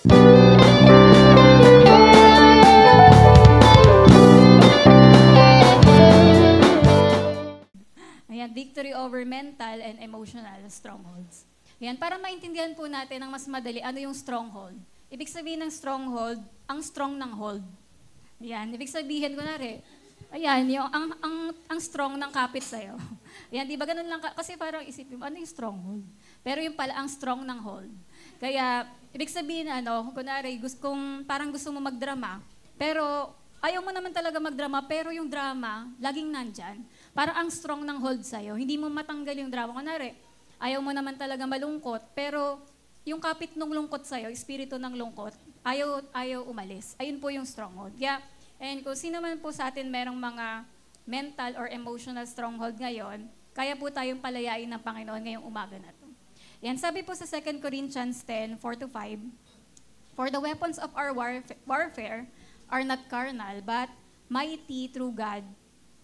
Ayan, victory over mental and emotional strongholds. Ayan, para maintindihan po natin ng mas madali, ano yung stronghold? Ibig sabihin ng stronghold, ang strong ng hold. Ayan, ibig sabihin, kunwari, ayan, yung, ang strong ng kapit sa'yo. Ayan, di ba ganun lang, kasi parang isipin mo, ano yung stronghold? Pero yung pala, ang strong ng hold. Kaya, ibig sabihin, kunwari, parang gusto mo magdrama, pero ayaw mo naman talaga magdrama, pero yung drama, laging nandyan. Parang ang strong ng hold sa'yo. Hindi mo matanggal yung drama. Kunwari, ayaw mo naman talaga malungkot, pero yung kapit ng lungkot sa'yo, espiritu ng lungkot, ayaw umalis. Ayun po yung stronghold. Yeah. And kung sino man po sa atin merong mga mental or emotional stronghold ngayon, kaya po tayong palayain ng Panginoon ngayong umaga na to. Yan, sabi po sa 2 Corinthians 10:4-5, "For the weapons of our warfare are not carnal, but mighty through God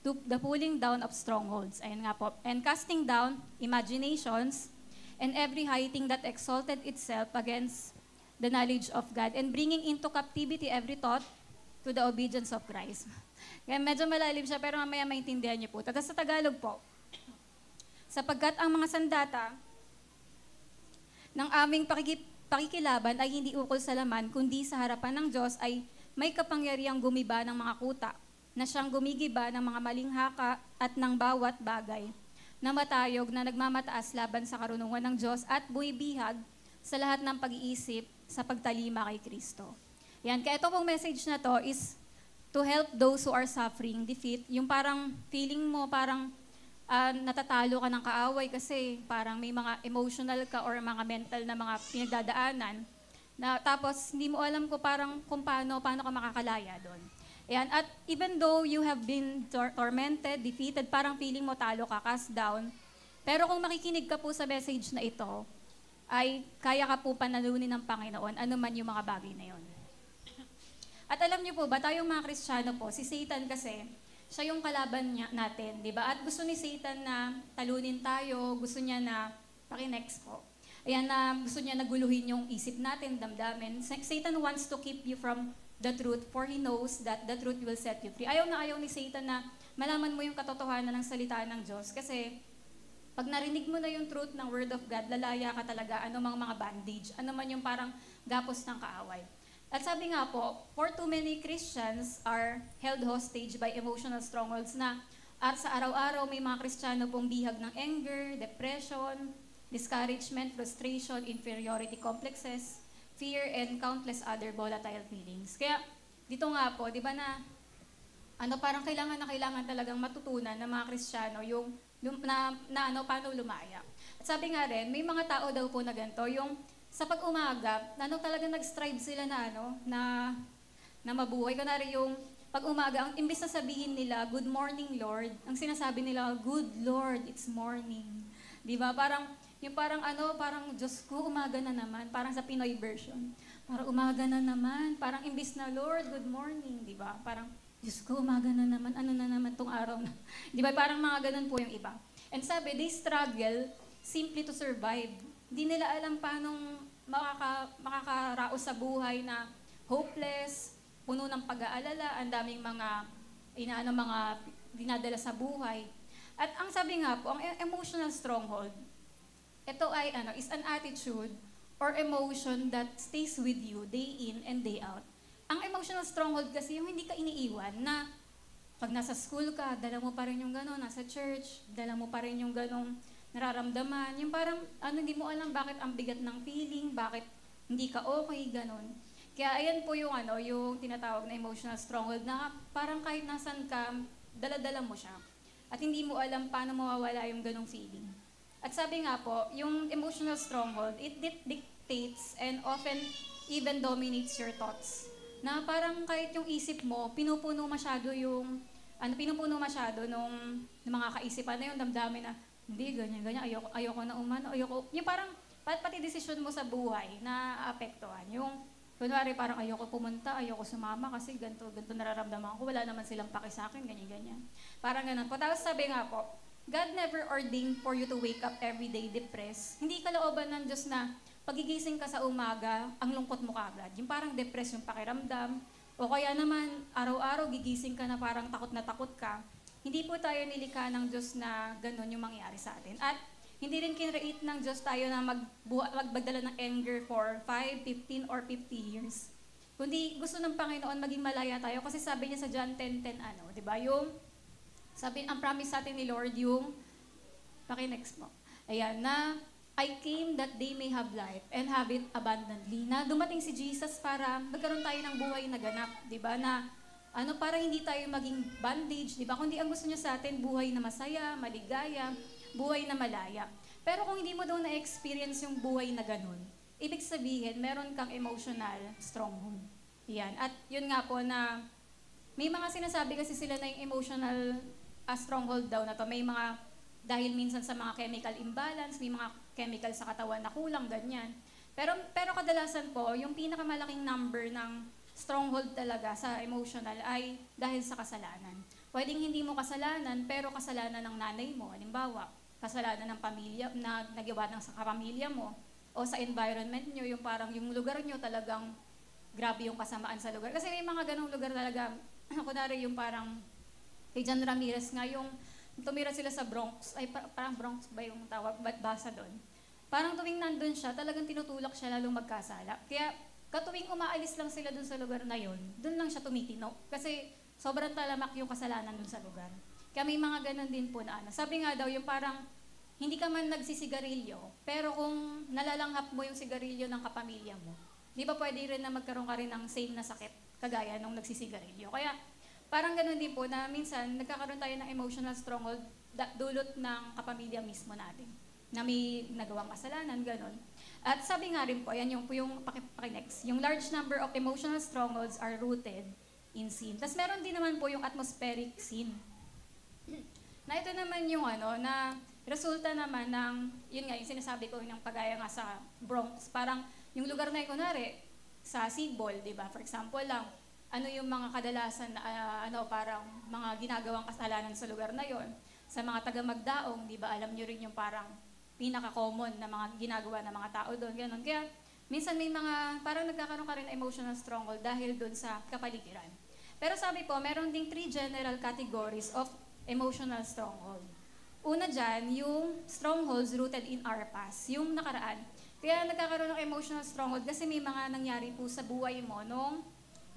to the pulling down of strongholds." Ayun nga po. "And casting down imaginations and every high thing that exalted itself against the knowledge of God, and bringing into captivity every thought to the obedience of Christ." Kaya medyo malalim siya, pero mamaya maintindihan niyo po. Tapos sa Tagalog po, "Sapagkat ang mga sandata ng aming pakikilaban ay hindi ukol sa laman, kundi sa harapan ng Diyos ay may kapangyarihang gumiba ng mga kuta, na siyang gumigiba ng mga maling haka at ng bawat bagay na matayog na nagmamataas laban sa karunungan ng Diyos at buibihag sa lahat ng pag-iisip sa pagtalima kay Kristo." Yan, kaya ito pong message na to is to help those who are suffering defeat. Yung parang feeling mo, parang natatalo ka ng kaaway kasi parang may mga emotional ka or mga mental na mga pinagdadaanan. Tapos hindi mo alam kung paano ka makakalaya doon. Ayan, at even though you have been tormented, defeated, parang feeling mo talo ka, cast down, pero kung makikinig ka po sa message na ito, ay kaya ka po panalunin ng Panginoon, ano man yung mga bagay na yon. At alam niyo po ba, tayong mga Kristiyano po, si Satan kasi, siya yung kalaban natin, di ba? At gusto ni Satan na talunin tayo, gusto niya na, paki-next po, ayan, na gusto niya na guluhin yung isip natin, damdamin. Satan wants to keep you from the truth, for he knows that the truth will set you free. Ayaw ni Satan na malaman mo yung katotohanan ng salita ng Diyos. Kasi pag narinig mo na yung truth ng Word of God, lalaya ka talaga, anumang mga bandage, anuman yung parang gapos ng kaaway. At sabi nga po, for too many Christians are held hostage by emotional strongholds na at sa araw-araw may mga Kristiyano pong bihag ng anger, depression, discouragement, frustration, inferiority complexes, fear, and countless other volatile feelings. Kaya dito nga po, di ba na parang kailangan talagang matutunan ng mga Kristiyano yung paano lumaya. At sabi nga rin, may mga tao daw po na ganito, yung sa pag-umaga, talaga nag-strive sila na mabuhay. Kunwari yung pag-umaga, ang imbis na sabihin nila, "Good morning, Lord," ang sinasabi nila, "Good Lord, it's morning." Di ba? Parang Diyos ko, umaga na naman. Parang sa Pinoy version. Parang umaga na naman. Parang imbis na, "Lord, good morning." Di ba? Parang, Diyos ko, umaga na naman. Ano na naman tong araw na? Di ba? Parang mga ganun po yung iba. And sabi, they struggle simply to survive. Di nila alam paanong makakaraos sa buhay na hopeless, puno ng pag-aalala, ang daming mga dinadala sa buhay. At ang sabi nga po, ang emotional stronghold, ito ay is an attitude or emotion that stays with you day in and day out. Ang emotional stronghold kasi yung hindi ka iniiwan na pag nasa school ka, dala mo pa rin yung gano'n, nasa church, dala mo pa rin yung gano'ng nararamdaman. Yung parang hindi mo alam bakit ang bigat ng feeling, bakit hindi ka okay, gano'n. Kaya ayan po yung yung tinatawag na emotional stronghold na parang kahit nasan ka, dala-dala mo siya. At hindi mo alam paano mawawala yung ganong feeling. At sabi nga po, yung emotional stronghold, it dictates and often even dominates your thoughts. Na parang kahit yung isip mo, pinupuno masyado nung mga kaisipan na yung damdamin na, hindi, ganyan, ayoko na yung parang, pati desisyon mo sa buhay na apektuhan. Yung, kunwari parang ayoko pumunta, ayoko sumama kasi ganito nararamdaman ko, wala naman silang paki sa akin, ganyan. Parang ganun po. Tapos sabi nga po, God never ordained for you to wake up every day depressed. Hindi kalooban ng Diyos na pagigising ka sa umaga, ang lungkot mo kaagad. Yung parang depressed yung pakiramdam. O kaya naman, araw-araw gigising ka na parang takot na takot ka. Hindi po tayo nilikha ng Diyos na ganun yung mangyari sa atin. At hindi rin kinreate ng Diyos tayo na magbagdala ng anger for 5, 15, or 50 years. Kundi gusto ng Panginoon maging malaya tayo kasi sabi niya sa John 10:10, di ba? Yung, sabi, ang promise sa atin ni Lord, yung, paki-next mo. Ayan, na, I came that they may have life and have it abundantly. Na dumating si Jesus para magkaroon tayo ng buhay na ganap, di ba? Na, para hindi tayo maging bandage, di ba? Kundi ang gusto niya sa atin, buhay na masaya, maligaya, buhay na malaya. Pero kung hindi mo daw na-experience yung buhay na ganun, ibig sabihin, meron kang emotional stronghold. Yan. At yun nga po na, may mga sinasabi kasi sila na yung emotional stronghold daw na to. May mga, dahil minsan sa mga chemical imbalance, may mga chemical sa katawan na kulang, ganyan. Pero kadalasan po, yung pinakamalaking number ng stronghold talaga sa emotional ay dahil sa kasalanan. Pwedeng hindi mo kasalanan, pero kasalanan ng nanay mo. Halimbawa, kasalanan ng pamilya, na nagawa ng sa kapamilya mo, o sa environment nyo, yung parang yung lugar nyo talagang grabe yung kasamaan sa lugar. Kasi may mga ganong lugar talaga, kunwari yung parang, kay John Ramirez nga, yung tumira sila sa Bronx, ay parang Bronx ba yung tawag, basa doon. Parang tuwing nandun siya, talagang tinutulak siya lalong magkasala. Kaya katuwing umaalis lang sila dun sa lugar na yon, dun lang siya tumitino. Kasi sobrang talamak yung kasalanan dun sa lugar. Kaya may mga ganun din po na sabi nga daw, yung parang hindi ka man nagsisigarilyo, pero kung nalalanghap mo yung sigarilyo ng kapamilya mo, di ba pwede rin na magkaroon ka rin ng same na sakit, kagaya nung nagsisigarilyo. Kaya parang ganun din po na minsan nagkakaroon tayo ng emotional stronghold dulot ng kapamilya mismo natin na may nagawang kasalanan, ganun. At sabi nga rin po, yan yung paki-next, yung large number of emotional strongholds are rooted in sin. Tapos meron din naman po yung atmospheric sin. Na ito naman yung na resulta naman ng, yun nga, yung sinasabi ko ng pagaya nga sa Bronx, parang yung lugar na yun, kunwari, sa Sibol, di ba? For example lang, yung mga kadalasan na parang mga ginagawang kasalanan sa lugar na yon. Sa mga taga-Magdaong, di ba, alam nyo rin yung parang pinaka-common na mga ginagawa ng mga tao doon, gano'n. Kaya minsan may mga, parang nagkakaroon ka rin ng emotional stronghold dahil doon sa kapaligiran. Pero sabi po, meron ding 3 general categories of emotional stronghold. Una dyan, yung strongholds rooted in our past, yung nakaraan. Kaya nagkakaroon ng emotional stronghold kasi may mga nangyari po sa buhay mo nung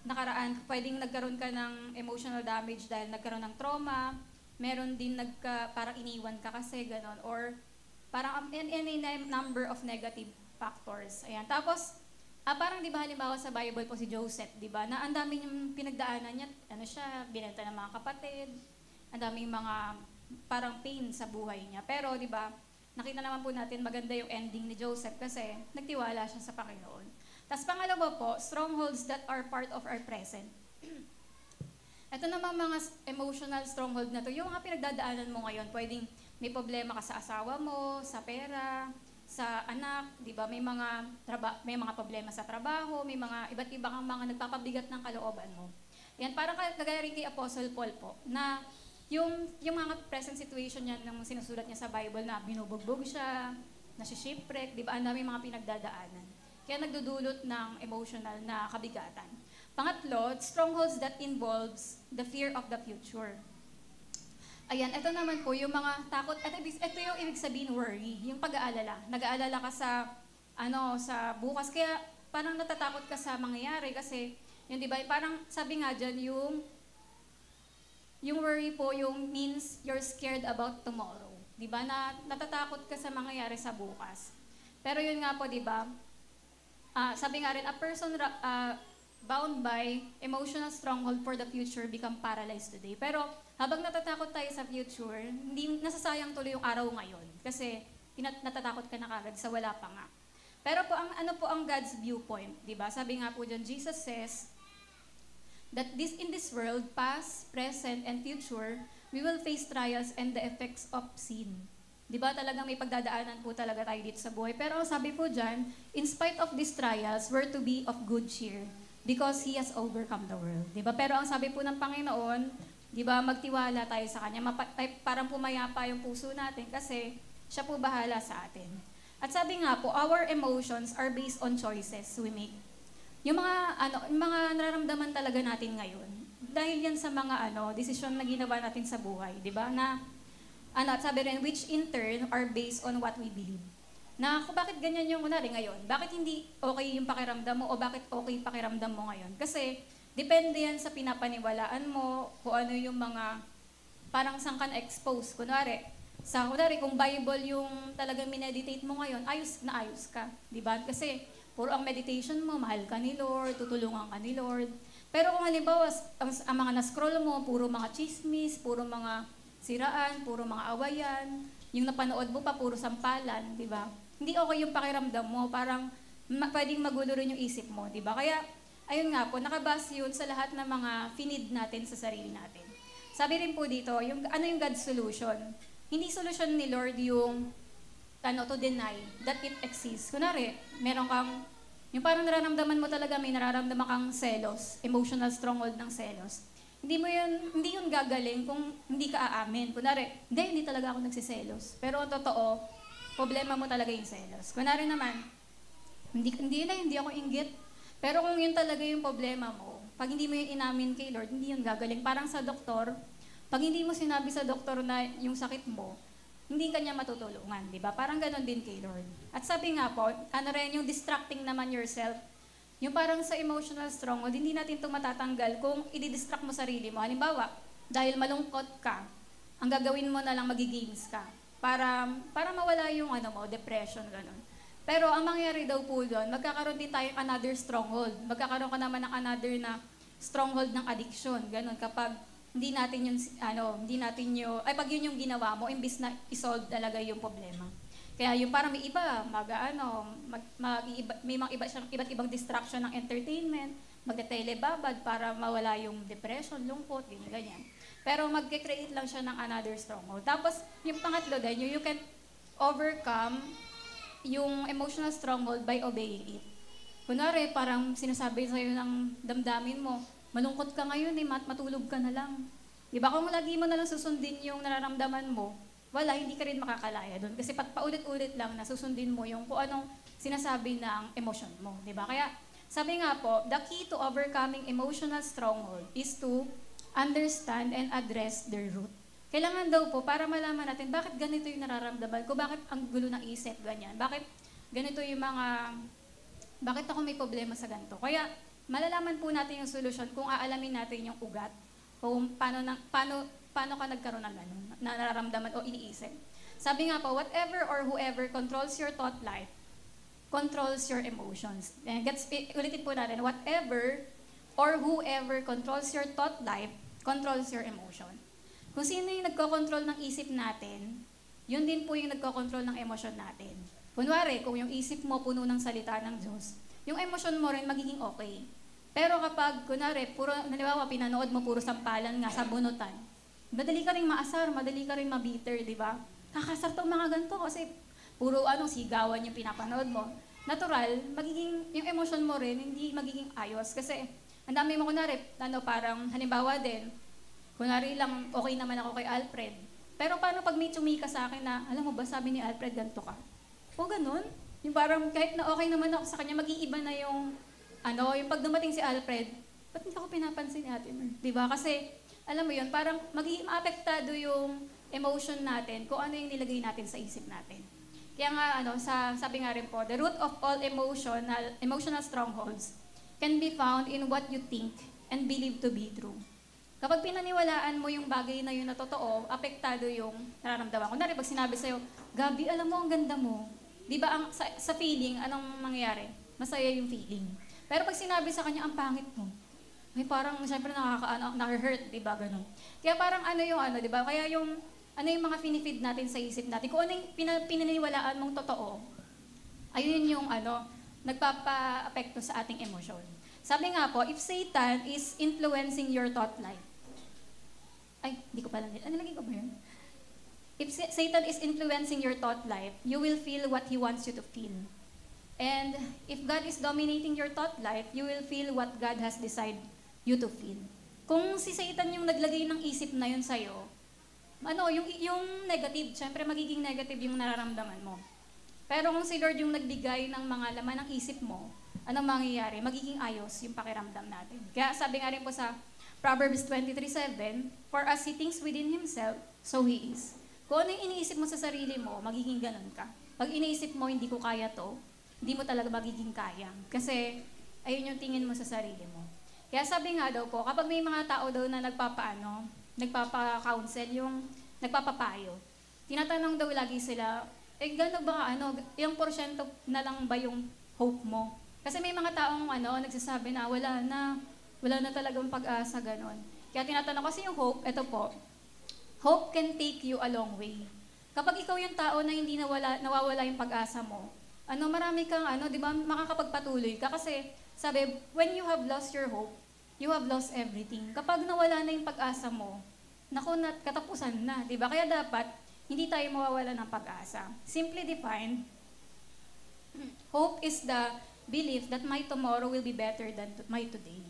nakaraan. Pwedeng nagkaroon ka ng emotional damage dahil nagkaroon ng trauma, meron din parang iniwan ka kasi, gano'n, or parang any number of negative factors. Ayan. Tapos, parang di ba halimbawa sa Bible po si Joseph, di ba, na ang dami yung pinagdaanan niya, siya, binenta ng mga kapatid, ang daming mga parang pain sa buhay niya. Pero di ba, nakita naman po natin maganda yung ending ni Joseph kasi nagtiwala siya sa Panginoon. Tapos pangalawa po, strongholds that are part of our present. Ito naman mga emotional stronghold na to, yung mga pinagdadaanan mo ngayon, pwedeng may problema ka sa asawa mo, sa pera, sa anak, di ba? May mga problema sa trabaho, may mga iba't iba kang mga nagpapabigat ng kalooban mo. Yan, parang kagaya rin kay Apostle Paul po, na yung mga present situation niya nung sinusulat niya sa Bible na binubugbog siya, nasi-shipwreck, di ba? Ang dami mga pinagdadaanan. Kaya nagdudulot ng emotional na kabigatan. Pangatlo, strongholds that involves the fear of the future. Ayan, ito naman po yung mga takot, ito yung ibig sabihin worry, yung pag-aalala. Nag-aalala ka sa bukas, kaya parang natatakot ka sa mangyayari kasi, yun di ba, parang sabi nga dyan, yung worry po, yung means you're scared about tomorrow. Di ba, natatakot ka sa mangyayari sa bukas. Pero yun nga po, di ba, sabi nga rin, a person bound by emotional stronghold for the future become paralyzed today. Pero habang natatakot tayo sa future, hindi nasasayang tuloy yung araw ngayon kasi natatakot ka na kagad sa wala pa nga. Pero po ano po ang God's viewpoint, 'di ba? Sabi nga po diyan, Jesus says that in this world, past, present, and future, we will face trials and the effects of sin. 'Di ba? Talagang may pagdadaanan po talaga tayo dito sa buhay. Pero sabi po diyan, in spite of these trials, we're to be of good cheer because He has overcome the world. 'Di ba? Pero ang sabi po ng Panginoon, 'di ba, magtiwala tayo sa Kanya. Parang pumayapa yung puso natin kasi Siya po bahala sa atin. At sabi nga po, our emotions are based on choices we make. Yung mga nararamdaman talaga natin ngayon, dahil yan sa mga desisyon na ginawa natin sa buhay, di ba? At sabi rin, which in turn are based on what we believe. Na kung bakit ganyan yung ngayon, bakit hindi okay yung pakiramdam mo o bakit okay pakiramdam mo ngayon? Kasi depende yan sa pinapaniwalaan mo, kung ano yung mga parang saan ka na-expose. Kunwari, kung Bible yung talagang mineditate mo ngayon, ayos na ayos ka. Di ba? Kasi puro ang meditation mo, mahal ka ni Lord, tutulungan ka ni Lord. Pero kung halimbawa, ang mga na-scroll mo, puro mga chismis, puro mga siraan, puro mga awayan, yung napanood mo pa, puro sampalan, di ba? Hindi okay yung pakiramdam mo, parang pwedeng magulo rin yung isip mo, di ba? Kaya, ayun nga po, nakabase yun sa lahat ng mga finid natin sa sarili natin. Sabi rin po dito, yung God's solution? Hindi solution ni Lord yung to deny that it exists. Kunwari, meron kang, yung parang nararamdaman mo talaga, may nararamdaman kang selos, emotional stronghold ng selos. Hindi yun gagaling kung hindi ka aamin. Kunwari, hindi talaga ako nagsiselos. Pero ang totoo, problema mo talaga yung selos. Kunwari naman, hindi ako inggit. Pero kung yun talaga yung problema mo, pag hindi mo yung inamin kay Lord, hindi yun gagaling. Parang sa doktor, pag hindi mo sinabi sa doktor na yung sakit mo, hindi ka niya matutulungan, di ba? Parang ganon din kay Lord. At sabi nga po, yung distracting naman yourself, yung parang sa emotional stronghold, hindi natin ito matatanggal kung i-distract mo sarili mo. Halimbawa, dahil malungkot ka, ang gagawin mo na lang magigames ka para mawala yung depression, ganon. Pero ang mangyayari daw po doon, magkakaroon din tayong another stronghold. Magkakaroon ka naman ng another na stronghold ng addiction, ganon. Kapag hindi natin pag yun yung ginawa mo, imbis na isolve talaga yung problema. Kaya yung parang may iba, may iba't ibang distraction ng entertainment, magte-telebabad para mawala yung depression, lungkot, ganyan. Pero magke-create lang siya ng another stronghold. Tapos, yung pangatlo din, you can overcome yung emotional stronghold by obeying it. Kunwari, parang sinasabi sa'yo ng damdamin mo, malungkot ka ngayon matulog ka na lang. Diba kung lagi mo na lang susundin yung nararamdaman mo, hindi ka rin makakalaya doon. Kasi paulit-ulit lang na susundin mo yung kung anong sinasabi ng emotion mo. Diba? Kaya sabi nga po, the key to overcoming emotional stronghold is to understand and address their root. Kailangan daw po para malaman natin bakit ganito yung nararamdaman ko, bakit ang gulo ng isip, ganyan. Bakit ganito yung bakit ako may problema sa ganito. Kaya malalaman po natin yung solusyon kung aalamin natin yung ugat, kung paano ka nagkaroon ng ganun, na nararamdaman o iniisip. Sabi nga po, whatever or whoever controls your thought life, controls your emotions. Ulitin po natin, whatever or whoever controls your thought life, controls your emotion. Kung sino yung nagkocontrol ng isip natin, yun din po yung nagkocontrol ng emosyon natin. Kunwari, kung yung isip mo puno ng salita ng Diyos, yung emosyon mo rin magiging okay. Pero kapag, kunwari, pinanood mo puro sampalan nga sa bunutan, madali ka rin maasar, madali ka rin mabitter, di ba? Kakasar tong mga ganito kasi puro sigawan yung pinapanood mo. Natural, yung emosyon mo rin, hindi magiging ayos. Kasi, ang dami mo kunwari, parang halimbawa din, kunwari lang, okay naman ako kay Alfred. Pero paano pag may tsumika sa akin na, alam mo ba, sabi ni Alfred, ganito ka? O ganun. Yung parang kahit na okay naman ako sa kanya, mag-iiba na yung pag dumating si Alfred, ba't hindi ako pinapansin ni Ate Mer? Diba? Kasi, alam mo yun, parang magiging apektado yung emotion natin kung ano yung nilagay natin sa isip natin. Kaya nga, sabi nga rin po, the root of all emotional strongholds can be found in what you think and believe to be true. Kapag pinaniwalaan mo yung bagay na yun na totoo, apektado yung nararamdaman. Kunwari, pag sinabi sa'yo, Gabi, alam mo, ang ganda mo. Di ba, sa feeling, anong mangyayari? Masaya yung feeling. Pero pag sinabi sa kanya, ang pangit mo, ay parang, siyempre, nakaka-hurt, di ba, ganun. Kaya parang di ba, kaya yung mga finifeed natin sa isip natin, kung ano yung pinaniwalaan mong totoo, ayun yung nagpapa-apekto sa ating emosyon. Sabi nga po, if Satan is influencing your thought life, di ko pala, lagay ko ba yun? If Satan is influencing your thought life, you will feel what he wants you to feel. And if God is dominating your thought life, you will feel what God has decided you to feel. Kung si Satan yung naglagay ng isip na yun sa'yo, yung negative, syempre magiging negative yung nararamdaman mo. Pero kung si Lord yung nagbigay ng mga laman ng isip mo, anong mangyayari? Magiging ayos yung pakiramdam natin. Kaya sabi nga rin po sa Proverbs 23:7, "For as he thinks within himself, so he is." Kung ano yung iniisip mo sa sarili mo, magiging ganun ka. Pag iniisip mo, hindi ko kaya to, hindi mo talaga magiging kaya. Kasi, ayun yung tingin mo sa sarili mo. Kaya sabi nga daw po, kapag may mga tao daw na nagpapa-counsel, yung nagpapapayo, tinatanong daw lagi sila, gano'n ba, yung porsyento na lang ba yung hope mo? Kasi may mga taong nagsasabi na wala na talagang pag-asa, gano'n. Kaya tinatanong kasi yung hope, eto po, hope can take you a long way. Kapag ikaw yung tao na hindi nawawala yung pag-asa mo, marami kang di ba, makakapagpatuloy ka kasi sabi, when you have lost your hope, you have lost everything. Kapag nawala na yung pag-asa mo, katapusan na, di ba? Kaya dapat hindi tayo mawawala ng pag-asa. Simply defined, hope is the belief that my tomorrow will be better than my today.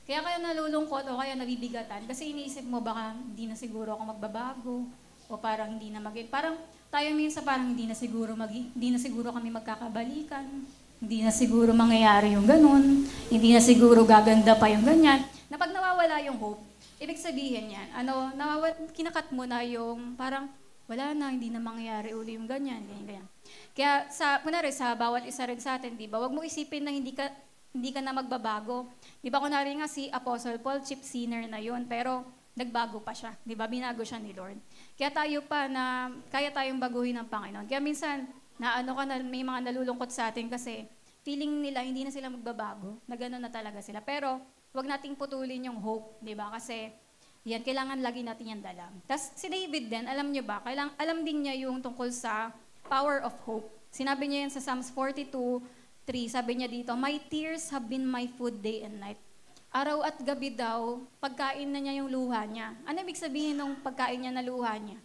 Kaya kayo nalulungkot o kaya nabibigatan kasi iniisip mo baka hindi na siguro ako magbabago o parang hindi na parang tayo minsan parang hindi na siguro kami magkakabalikan, hindi na siguro mangyayari yung ganun, hindi na siguro gaganda pa yung ganyan. Na pag nawawala yung hope, ibig sabihin yan, kinakat mo na yung parang wala na, hindi na mangyayari uli yung ganyan. Kaya kunwari sa bawat isa rin sa atin, di ba, wag mo isipin na hindi ka na magbabago. Di ba kunwari nga si Apostle Paul, chief sinner na yun, pero nagbago pa siya. Di ba, binago siya ni Lord. Kaya kaya tayong baguhin ng Panginoon. Kaya minsan, may mga nalulungkot sa atin kasi feeling nila hindi na sila magbabago, na gano'n na talaga sila. Pero wag nating putulin yung hope, di ba? Kasi yan, kailangan lagi natin yan dala. Tapos si David din, alam niyo ba, alam din niya yung tungkol sa power of hope. Sinabi niya yan sa Psalms 42:3, sabi niya dito, "My tears have been my food day and night." Araw at gabi daw, pagkain na niya yung luha niya. Ano ibig sabihin ng pagkain niya na luha niya?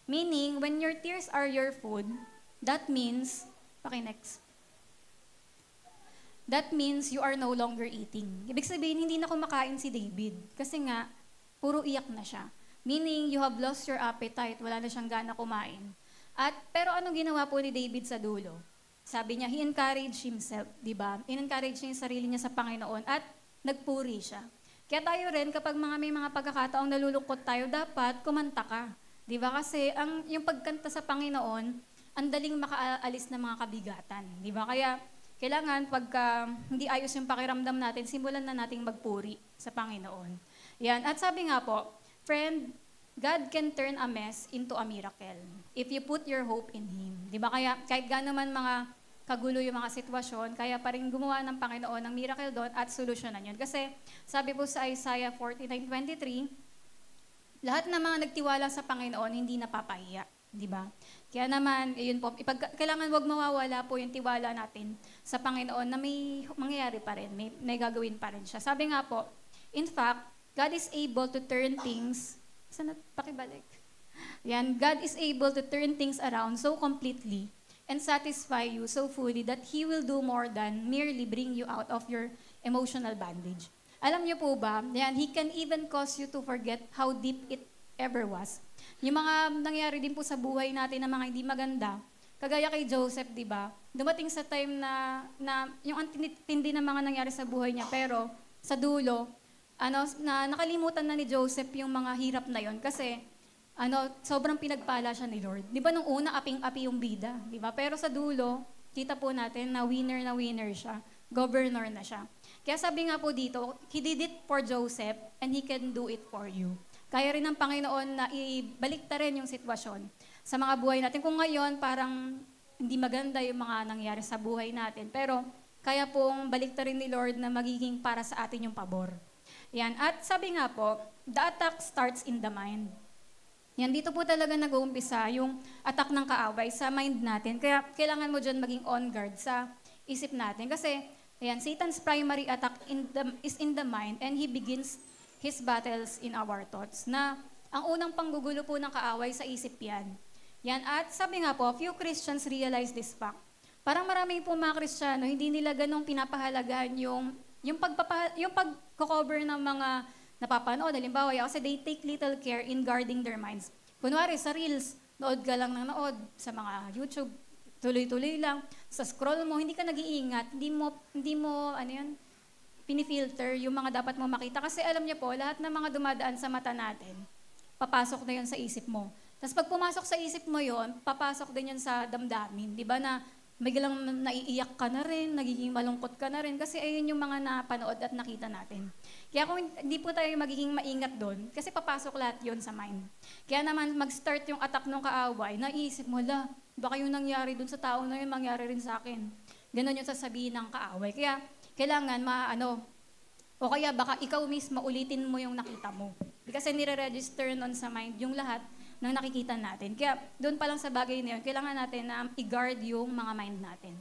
Meaning, when your tears are your food, that means you are no longer eating. Ibig sabihin, hindi na kumakain si David. Kasi nga, puro iyak na siya. Meaning, you have lost your appetite. Wala na siyang gana kumain. Pero anong ginawa po ni David sa dulo? Sabi niya, he encouraged himself, di ba? In-encourage niya yung sarili niya sa Panginoon at nagpuri siya. Kaya tayo rin, kapag may mga pagkakataong nalulungkot tayo, dapat kumanta ka. Di ba? Kasi yung pagkanta sa Panginoon, ang daling makaalis ng mga kabigatan. Di ba? Kaya kailangan, pagka hindi ayos yung pakiramdam natin, simulan na nating magpuri sa Panginoon. Yan. At sabi nga po, friend, God can turn a mess into a miracle if you put your hope in Him. Di ba? Kaya kahit gaano man mga kagulo yung mga sitwasyon, kaya pa rin gumawa ng Panginoon ng miracle doon at solusyonan yun. Kasi sabi po sa Isaiah 49:23, lahat ng mga nagtiwala sa Panginoon hindi napapahiya. Di ba? Kaya naman, yun po, kailangan wag mawawala po yung tiwala natin sa Panginoon na may mangyayari pa rin, may gagawin pa rin siya. Sabi nga po, in fact, God is able to turn things, pakibalik. Yan, God is able to turn things around so completely and satisfy you so fully that He will do more than merely bring you out of your emotional bondage. Alam niyo po ba, yan, He can even cause you to forget how deep it ever was. Yung mga nangyari din po sa buhay natin na mga hindi maganda, kagaya kay Joseph, di ba? Dumating sa time na yung antindi na mga nangyari sa buhay niya, pero sa dulo, nakalimutan na ni Joseph yung mga hirap na yon kasi sobrang pinagpala siya ni Lord. Di ba nung una, aping-api yung bida, di ba? Pero sa dulo, kita po natin na winner siya. Governor na siya. Kaya sabi nga po dito, He did it for Joseph and He can do it for you. Kaya rin ng Panginoon na ibalik ta rin yung sitwasyon sa mga buhay natin. Kung ngayon, parang hindi maganda yung mga nangyari sa buhay natin. Pero kaya pong balik ta rin ni Lord na magiging para sa atin yung pabor. Yan. At sabi nga po, the attack starts in the mind. Yan, dito po talaga nag-uumpisa yung attack ng kaaway sa mind natin. Kaya kailangan mo dyan maging on guard sa isip natin. Kasi, ayan, Satan's primary attack is in the mind and he begins his battles in our thoughts. Na ang unang panggugulo po ng kaaway sa isip yan. Yan, at sabi nga po, few Christians realize this fact. Parang marami po mga Kristiyano, hindi nila ganong pinapahalagahan yung pag-cover ng mga napapanood. Halimbawa, kasi they take little care in guarding their minds. Kunwari, sa Reels, nood ka lang ng nood sa mga YouTube Tuloy-tuloy lang. Sa scroll mo, hindi ka nag-iingat, hindi mo, pinifilter yung mga dapat mo makita. Kasi alam niyo po, lahat ng mga dumadaan sa mata natin, papasok na yun sa isip mo. Tapos pag pumasok sa isip mo yon, papasok din yun sa damdamin. Di ba na biglang naiiyak ka na rin, nagiging malungkot ka na rin, kasi ayun yung mga napanood at nakita natin. Kaya kung hindi po tayo magiging maingat doon, kasi papasok lahat yon sa mind. Kaya naman mag-start yung attack ng kaaway, naiisip mo, baka yung nangyari doon sa tao na yun, mangyari rin sa akin. Ganon yung sasabihin ng kaaway. Kaya kailangan o kaya baka ikaw mismo ulitin mo yung nakita mo. Kasi nire-register nun sa mind yung lahat ng nakikita natin. Kaya doon pa lang sa bagay na yun, kailangan natin na i-guard yung mga mind natin.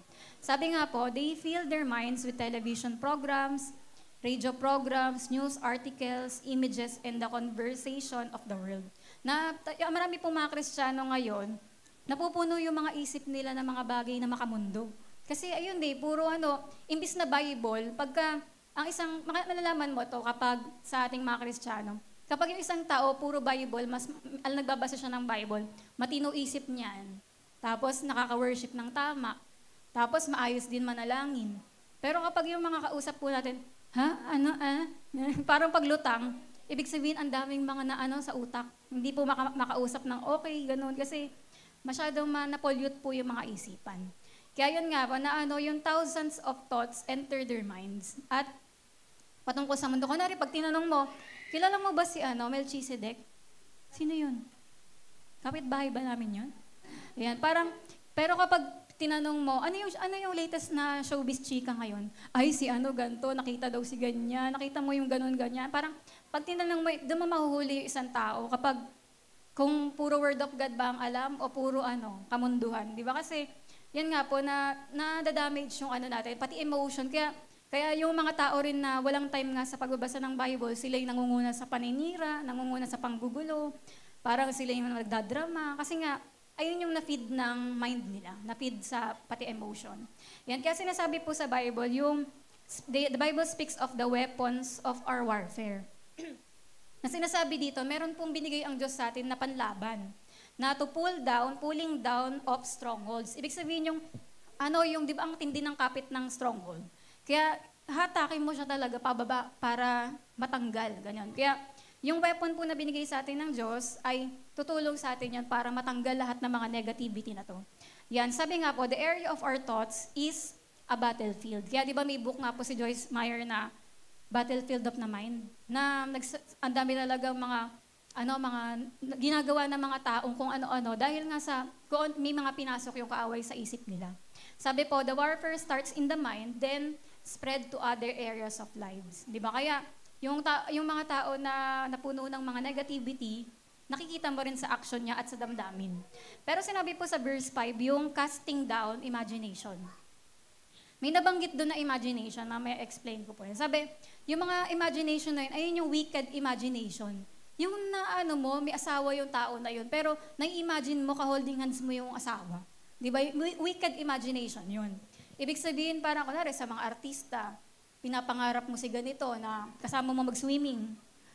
Sabi nga po, they fill their minds with television programs, radio programs, news articles, images, and the conversation of the world. Marami pong mga Kristiyano ngayon, napupuno yung mga isip nila ng mga bagay na makamundo. Kasi ayun puro imbis na Bible, pagka malalaman mo to kapag sa ating mga Kristiyano, kapag yung isang tao, puro Bible, nagbabasa siya ng Bible, matino isip niyan. Tapos nakaka-worship ng tama. Tapos maayos din manalangin. Pero kapag yung mga kausap po natin, parang paglutang, ibig sabihin ang daming mga sa utak. Hindi po makausap ng okay, ganun. Kasi masyadong na-pollute po yung mga isipan. Kaya yun nga po, yung thousands of thoughts enter their minds. At patungkol sa mundo, kunwari, pag tinanong mo, kilala mo ba si Melchizedek? Sino yun? Kapitbahay ba namin yun? Ayan, pero kapag tinanong mo, ano yung latest na showbiz chika ngayon? Ay, si ganto, nakita daw si ganyan, nakita mo yung ganyan. Parang, pag tinanong mo, doon mo mahuhuli yung isang tao kapag kung puro word of God ba ang alam o puro kamunduhan. Di ba? Kasi, yan nga po, na-damage yung natin, pati emotion. Kaya yung mga tao rin na walang time nga sa pagbabasa ng Bible, sila yung nangunguna sa paninira, nangunguna sa panggugulo, parang sila yung nagdadrama. Kasi nga, ayun yung na-feed ng mind nila, na-feed sa pati emotion. Yan, kaya sinasabi po sa Bible, the Bible speaks of the weapons of our warfare. Na sinasabi dito, meron pong binigay ang Diyos sa atin na panlaban, na to pulling down of strongholds. Ibig sabihin yung di ba ang tindi ng kapit ng stronghold? Kaya hatakin mo siya talaga pababa para matanggal, ganyan. Kaya yung weapon po na binigay sa atin ng Diyos ay tutulong sa atin yan para matanggal lahat ng mga negativity na to. Yan, sabi nga po, the area of our thoughts is a battlefield. Kaya di ba may book nga po si Joyce Meyer na Battlefield of the Mind, na ang dami talaga mga ginagawa ng mga taong kung ano-ano dahil nga kung may mga pinasok yung kaaway sa isip nila. Sabi po, the warfare starts in the mind, then spread to other areas of lives. Di ba? Kaya, yung mga tao na napuno ng mga negativity, nakikita mo rin sa action niya at sa damdamin. Pero sinabi po sa verse 5, yung casting down imagination. May nabanggit doon na imagination na may explain ko po yan. Sabi, yung mga imagination na yun, ayun yung wicked imagination. Yung may asawa yung tao na yun, pero nai-imagine mo, ka-holding hands mo yung asawa. Di ba? Wicked imagination yun. Ibig sabihin, parang kunwari sa mga artista, pinapangarap mo si ganito na kasama mo mag-swimming.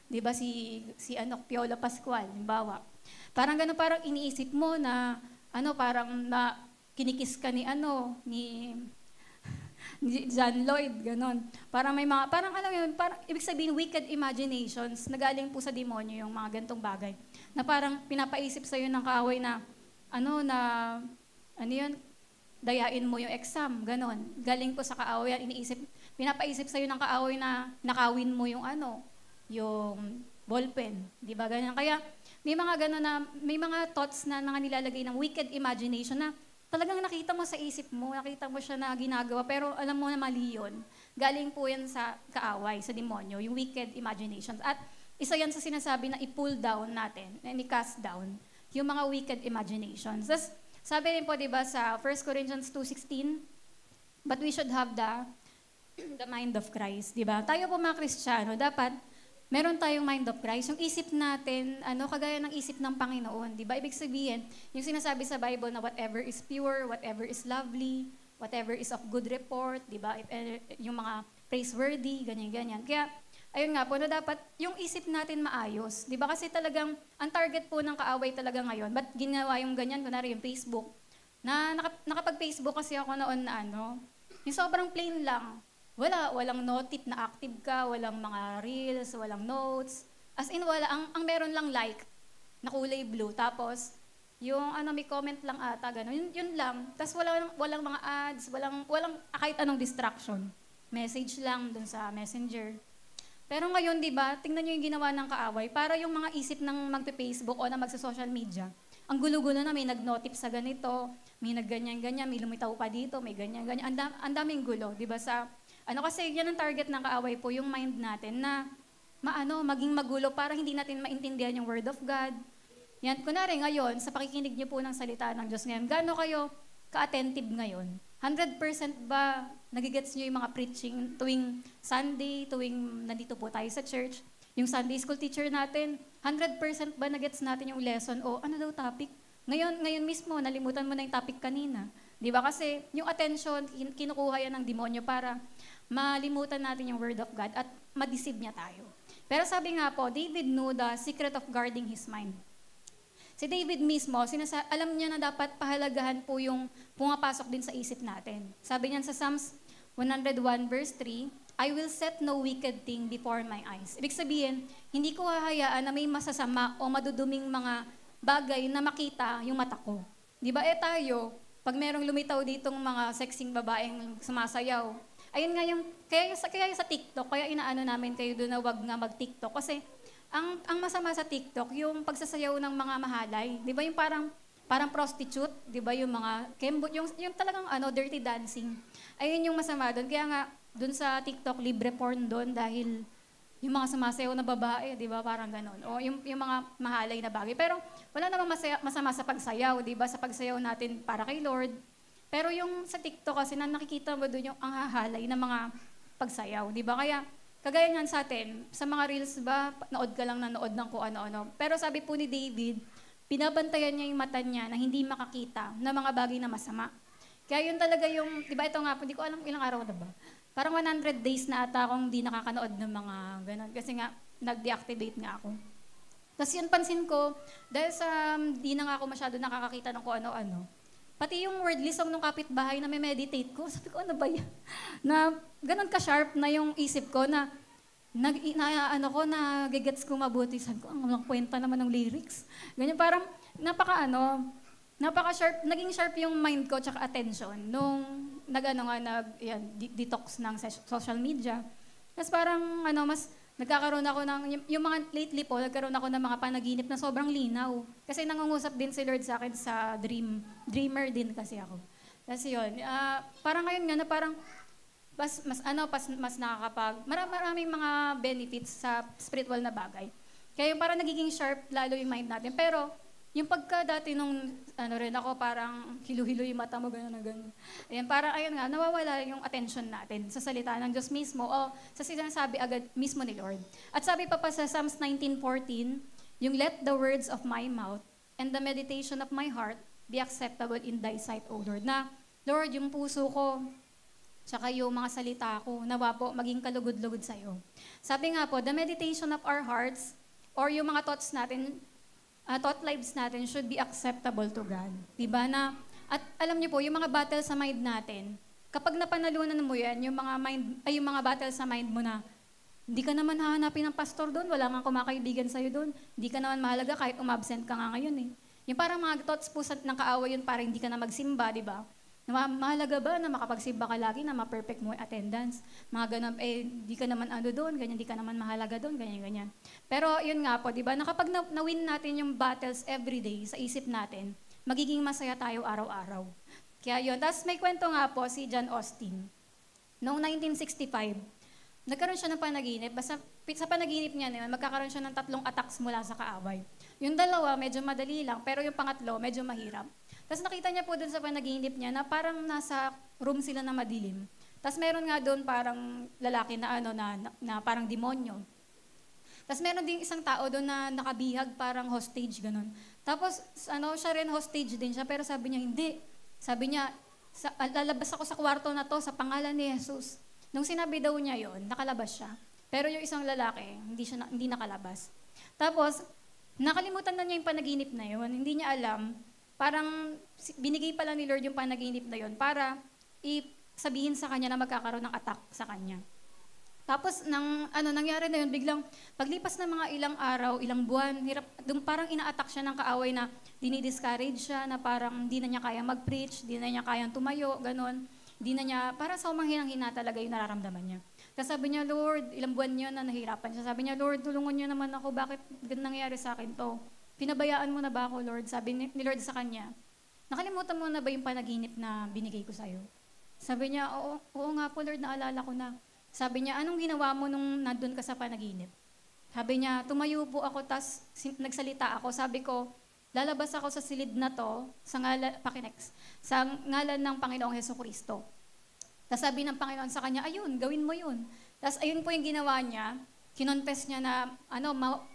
Di ba si Piola Pascual, halimbawa. Parang gano'n, parang iniisip mo na, parang na kinikis ka ni John Lloyd, gano'n. Parang may mga, parang ibig sabihin, wicked imaginations na galing po sa demonyo yung mga gantong bagay. Na parang pinapaisip sa'yo ng kaaway na, dayain mo yung exam, gano'n. Galing po sa kaaway, pinapaisip sa'yo ng kaaway na nakawin mo yung yung ballpen. Di ba? Ganyan. Kaya may mga gano'n may mga thoughts na mga nilalagay ng wicked imagination na talagang nakita mo sa isip mo, nakita mo siya na ginagawa, pero alam mo na mali yun. Galing po yan sa kaaway, sa demonyo, yung wicked imaginations. At isa yan sa sinasabi na i-pull down natin, and i-cast down, yung mga wicked imaginations. Tapos, sabi rin po, di ba, sa 1 Corinthians 2:16, but we should have the mind of Christ, di ba? Tayo po mga Kristiyano, dapat meron tayong mind of Christ. Yung isip natin, kagaya ng isip ng Panginoon, di ba? Ibig sabihin, yung sinasabi sa Bible na whatever is pure, whatever is lovely, whatever is of good report, di ba? Yung mga praiseworthy, ganyan-ganyan. Kaya, ayun nga po, na dapat yung isip natin maayos. Di ba? Kasi talagang, ang target po ng kaaway talaga ngayon, ba't ginawa yung ganyan, kunwari yung Facebook, Nakapag-Facebook kasi ako noon na ano, yung sobrang plain lang. Walang notif na active ka, walang mga reels, walang notes. As in, wala. Ang meron lang like, na kulay blue. Tapos, yung ano, may comment lang ata, gano'n. Yun lang. Tapos walang mga ads, walang kahit anong distraction. Message lang dun sa messenger. Pero ngayon, di ba, tingnan nyo yung ginawa ng kaaway. Para yung mga isip ng magpe-Facebook o na magsa-social media, ang gulo-gulo na may nag-notif sa ganito, may nagganyan-ganyan, may lumitaw pa dito, may ganyan-ganyan. Ang daming gulo, di ba? Ano kasi, yan ang target ng kaaway po, yung mind natin na maging magulo para hindi natin maintindihan yung Word of God. Yan, kunwari ngayon, sa pakikinig niyo po ng salita ng Diyos ngayon, gaano kayo ka-attentive ngayon? 100% ba nagigets niyo yung mga preaching tuwing Sunday, tuwing nandito po tayo sa church? Yung Sunday school teacher natin, 100% ba nagets natin yung lesson? O ano daw topic? Ngayon mismo, nalimutan mo na yung topic kanina. Di ba? Kasi yung attention, kinukuha yan ng demonyo para malimutan natin yung Word of God at ma-deceive niya tayo. Pero sabi nga po, David knew the secret of guarding his mind. Si David mismo, alam niya na dapat pahalagahan po yung pumapasok din sa isip natin. Sabi niyan sa Psalms 101 verse 3, I will set no wicked thing before my eyes. Ibig sabihin, hindi ko hahayaan na may masasama o maduduming mga bagay na makita yung mata ko. Di ba tayo, pag merong lumitaw ditong mga sexing babaeng sumasayaw, ayun nga yung, kaya sa TikTok, kaya inaano namin kayo doon na wag nga mag-TikTok. Kasi ang masama sa TikTok, yung pagsasayaw ng mga mahalay. Di ba yung parang prostitute, di ba yung mga kembot, yung talagang dirty dancing. Ayun yung masama doon. Kaya nga, doon sa TikTok, libre porn doon dahil yung mga sumasayaw na babae, di ba, parang ganon. O yung mga mahalay na bagay. Pero wala namang masama sa pagsayaw, di ba, sa pagsayaw natin para kay Lord. Pero yung sa TikTok kasi nakikita mo doon yung ang hahalay na mga pagsayaw, di ba? Kaya kagaya niyan sa atin, sa mga reels ba, nood ka lang nanood ng kung ano-ano. Pero sabi po ni David, binabantayan niya yung mata niya na hindi makakita ng mga bagay na masama. Kaya yun talaga yung, di ba ito nga po, hindi ko alam ilang araw na ba. Parang 100 days na ata akong hindi nakakanood ng mga ganun. Kasi nga, nag-deactivate nga ako. Tapos yun pansin ko, dahil sa di na nga ako masyado nakakakita ng kung ano-ano, pati yung wordly song ng kapitbahay na may meditate ko, sabi ko, ano ba yan? Na ganun ka-sharp na yung isip ko na nagigets ko mabuti. Sabi ko, ang kwenta naman ng lyrics. Ganyan, parang napaka-sharp, naging sharp yung mind ko tsaka attention nung detox ng social media. Tapos parang mas nagkakaroon ako yung mga lately po, nagkaroon ako ng mga panaginip na sobrang linaw. Kasi nangungusap din si Lord sa akin sa dreamer din kasi ako. Kasi yun, parang ngayon nga na parang mas nakakapag, maraming mga benefits sa spiritual na bagay. Kaya yung parang nagiging sharp lalo yung mind natin. Pero yung pagka dati nung rin ako, parang hilo-hilo yung mata mo, gano'n na gano'n. Ayan, parang ayun nga, nawawala yung attention natin sa salita ng Diyos mismo o sa sinasabi agad mismo ni Lord. At sabi pa sa Psalms 19:14, yung let the words of my mouth and the meditation of my heart be acceptable in thy sight, O Lord. Na, Lord, yung puso ko, tsaka yung mga salita ko, nawa po, maging kalugod-lugod sa'yo. Sabi nga po, the meditation of our hearts or yung mga thoughts natin, thought lives natin should be acceptable to God. Diba na, at alam niyo po, yung mga battle sa mind natin, kapag napanalunan mo yan, yung mga battle sa mind mo na, hindi ka naman hahanapin ng pastor doon, wala nga kumakaibigan sa'yo doon, hindi ka naman mahalaga kahit umabsent ka nga ngayon eh. Yung parang mga thoughts po ng kaaway yun, para hindi ka na magsimba, di ba? Mahalaga ba na makapagsimba ka lagi na ma-perfect mo yung attendance? Mga ganun, di ka naman doon, ganyan, di ka naman mahalaga doon, ganyan. Pero yun nga po, di ba, na kapag na-win natin yung battles everyday sa isip natin, magiging masaya tayo araw-araw. Kaya yun. Tapos may kwento nga po si John Austin. Noong 1965, nagkaroon siya ng panaginip. Basta sa panaginip niya naman, magkakaroon siya ng 3 attacks mula sa kaaway. Yung 2, medyo madali lang, pero yung 3, medyo mahirap. Tapos nakita niya po doon sa panaginip niya na parang nasa room sila na madilim. Tapos meron nga doon parang lalaki na na parang demonyo. Tapos meron din isang tao doon na nakabihag, parang hostage, ganun. Tapos siya rin hostage din siya, pero sabi niya, hindi. Sabi niya, lalabas ako sa kwarto na to sa pangalan ni Jesus. Nung sinabi daw niya yon, nakalabas siya. Pero yung isang lalaki, hindi nakalabas. Tapos, nakalimutan na niya yung panaginip na yon, hindi niya alam parang binigay pala ni Lord yung panaginip na yon para sabihin sa kanya na magkakaroon ng attack sa kanya. Tapos, nangyari na yun, biglang, paglipas ng mga ilang araw, ilang buwan, parang ina-attack siya ng kaaway na dinidiscourage siya, na parang hindi na niya kaya mag-preach, hindi na niya kayang tumayo, ganon. Hindi na niya, para sa umanghinang-hina talaga yung nararamdaman niya. Tapos sabi niya, Lord, ilang buwan niya na nahirapan siya. Sabi niya, Lord, tulungan niyo naman ako, bakit nangyari sa akin to? Pinabayaan mo na ba ako, Lord? Sabi ni Lord sa kanya, nakalimutan mo na ba yung panaginip na binigay ko sa'yo? Sabi niya, oo nga po, Lord, naalala ko na. Sabi niya, anong ginawa mo nung nandun ka sa panaginip? Sabi niya, tumayo po ako, tas nagsalita ako. Sabi ko, lalabas ako sa silid na to, sa ngalan ng Panginoong Hesukristo. Tas sabi ng Panginoon sa kanya, ayun, gawin mo yun. Tas ayun po yung ginawa niya, kinonfess niya na,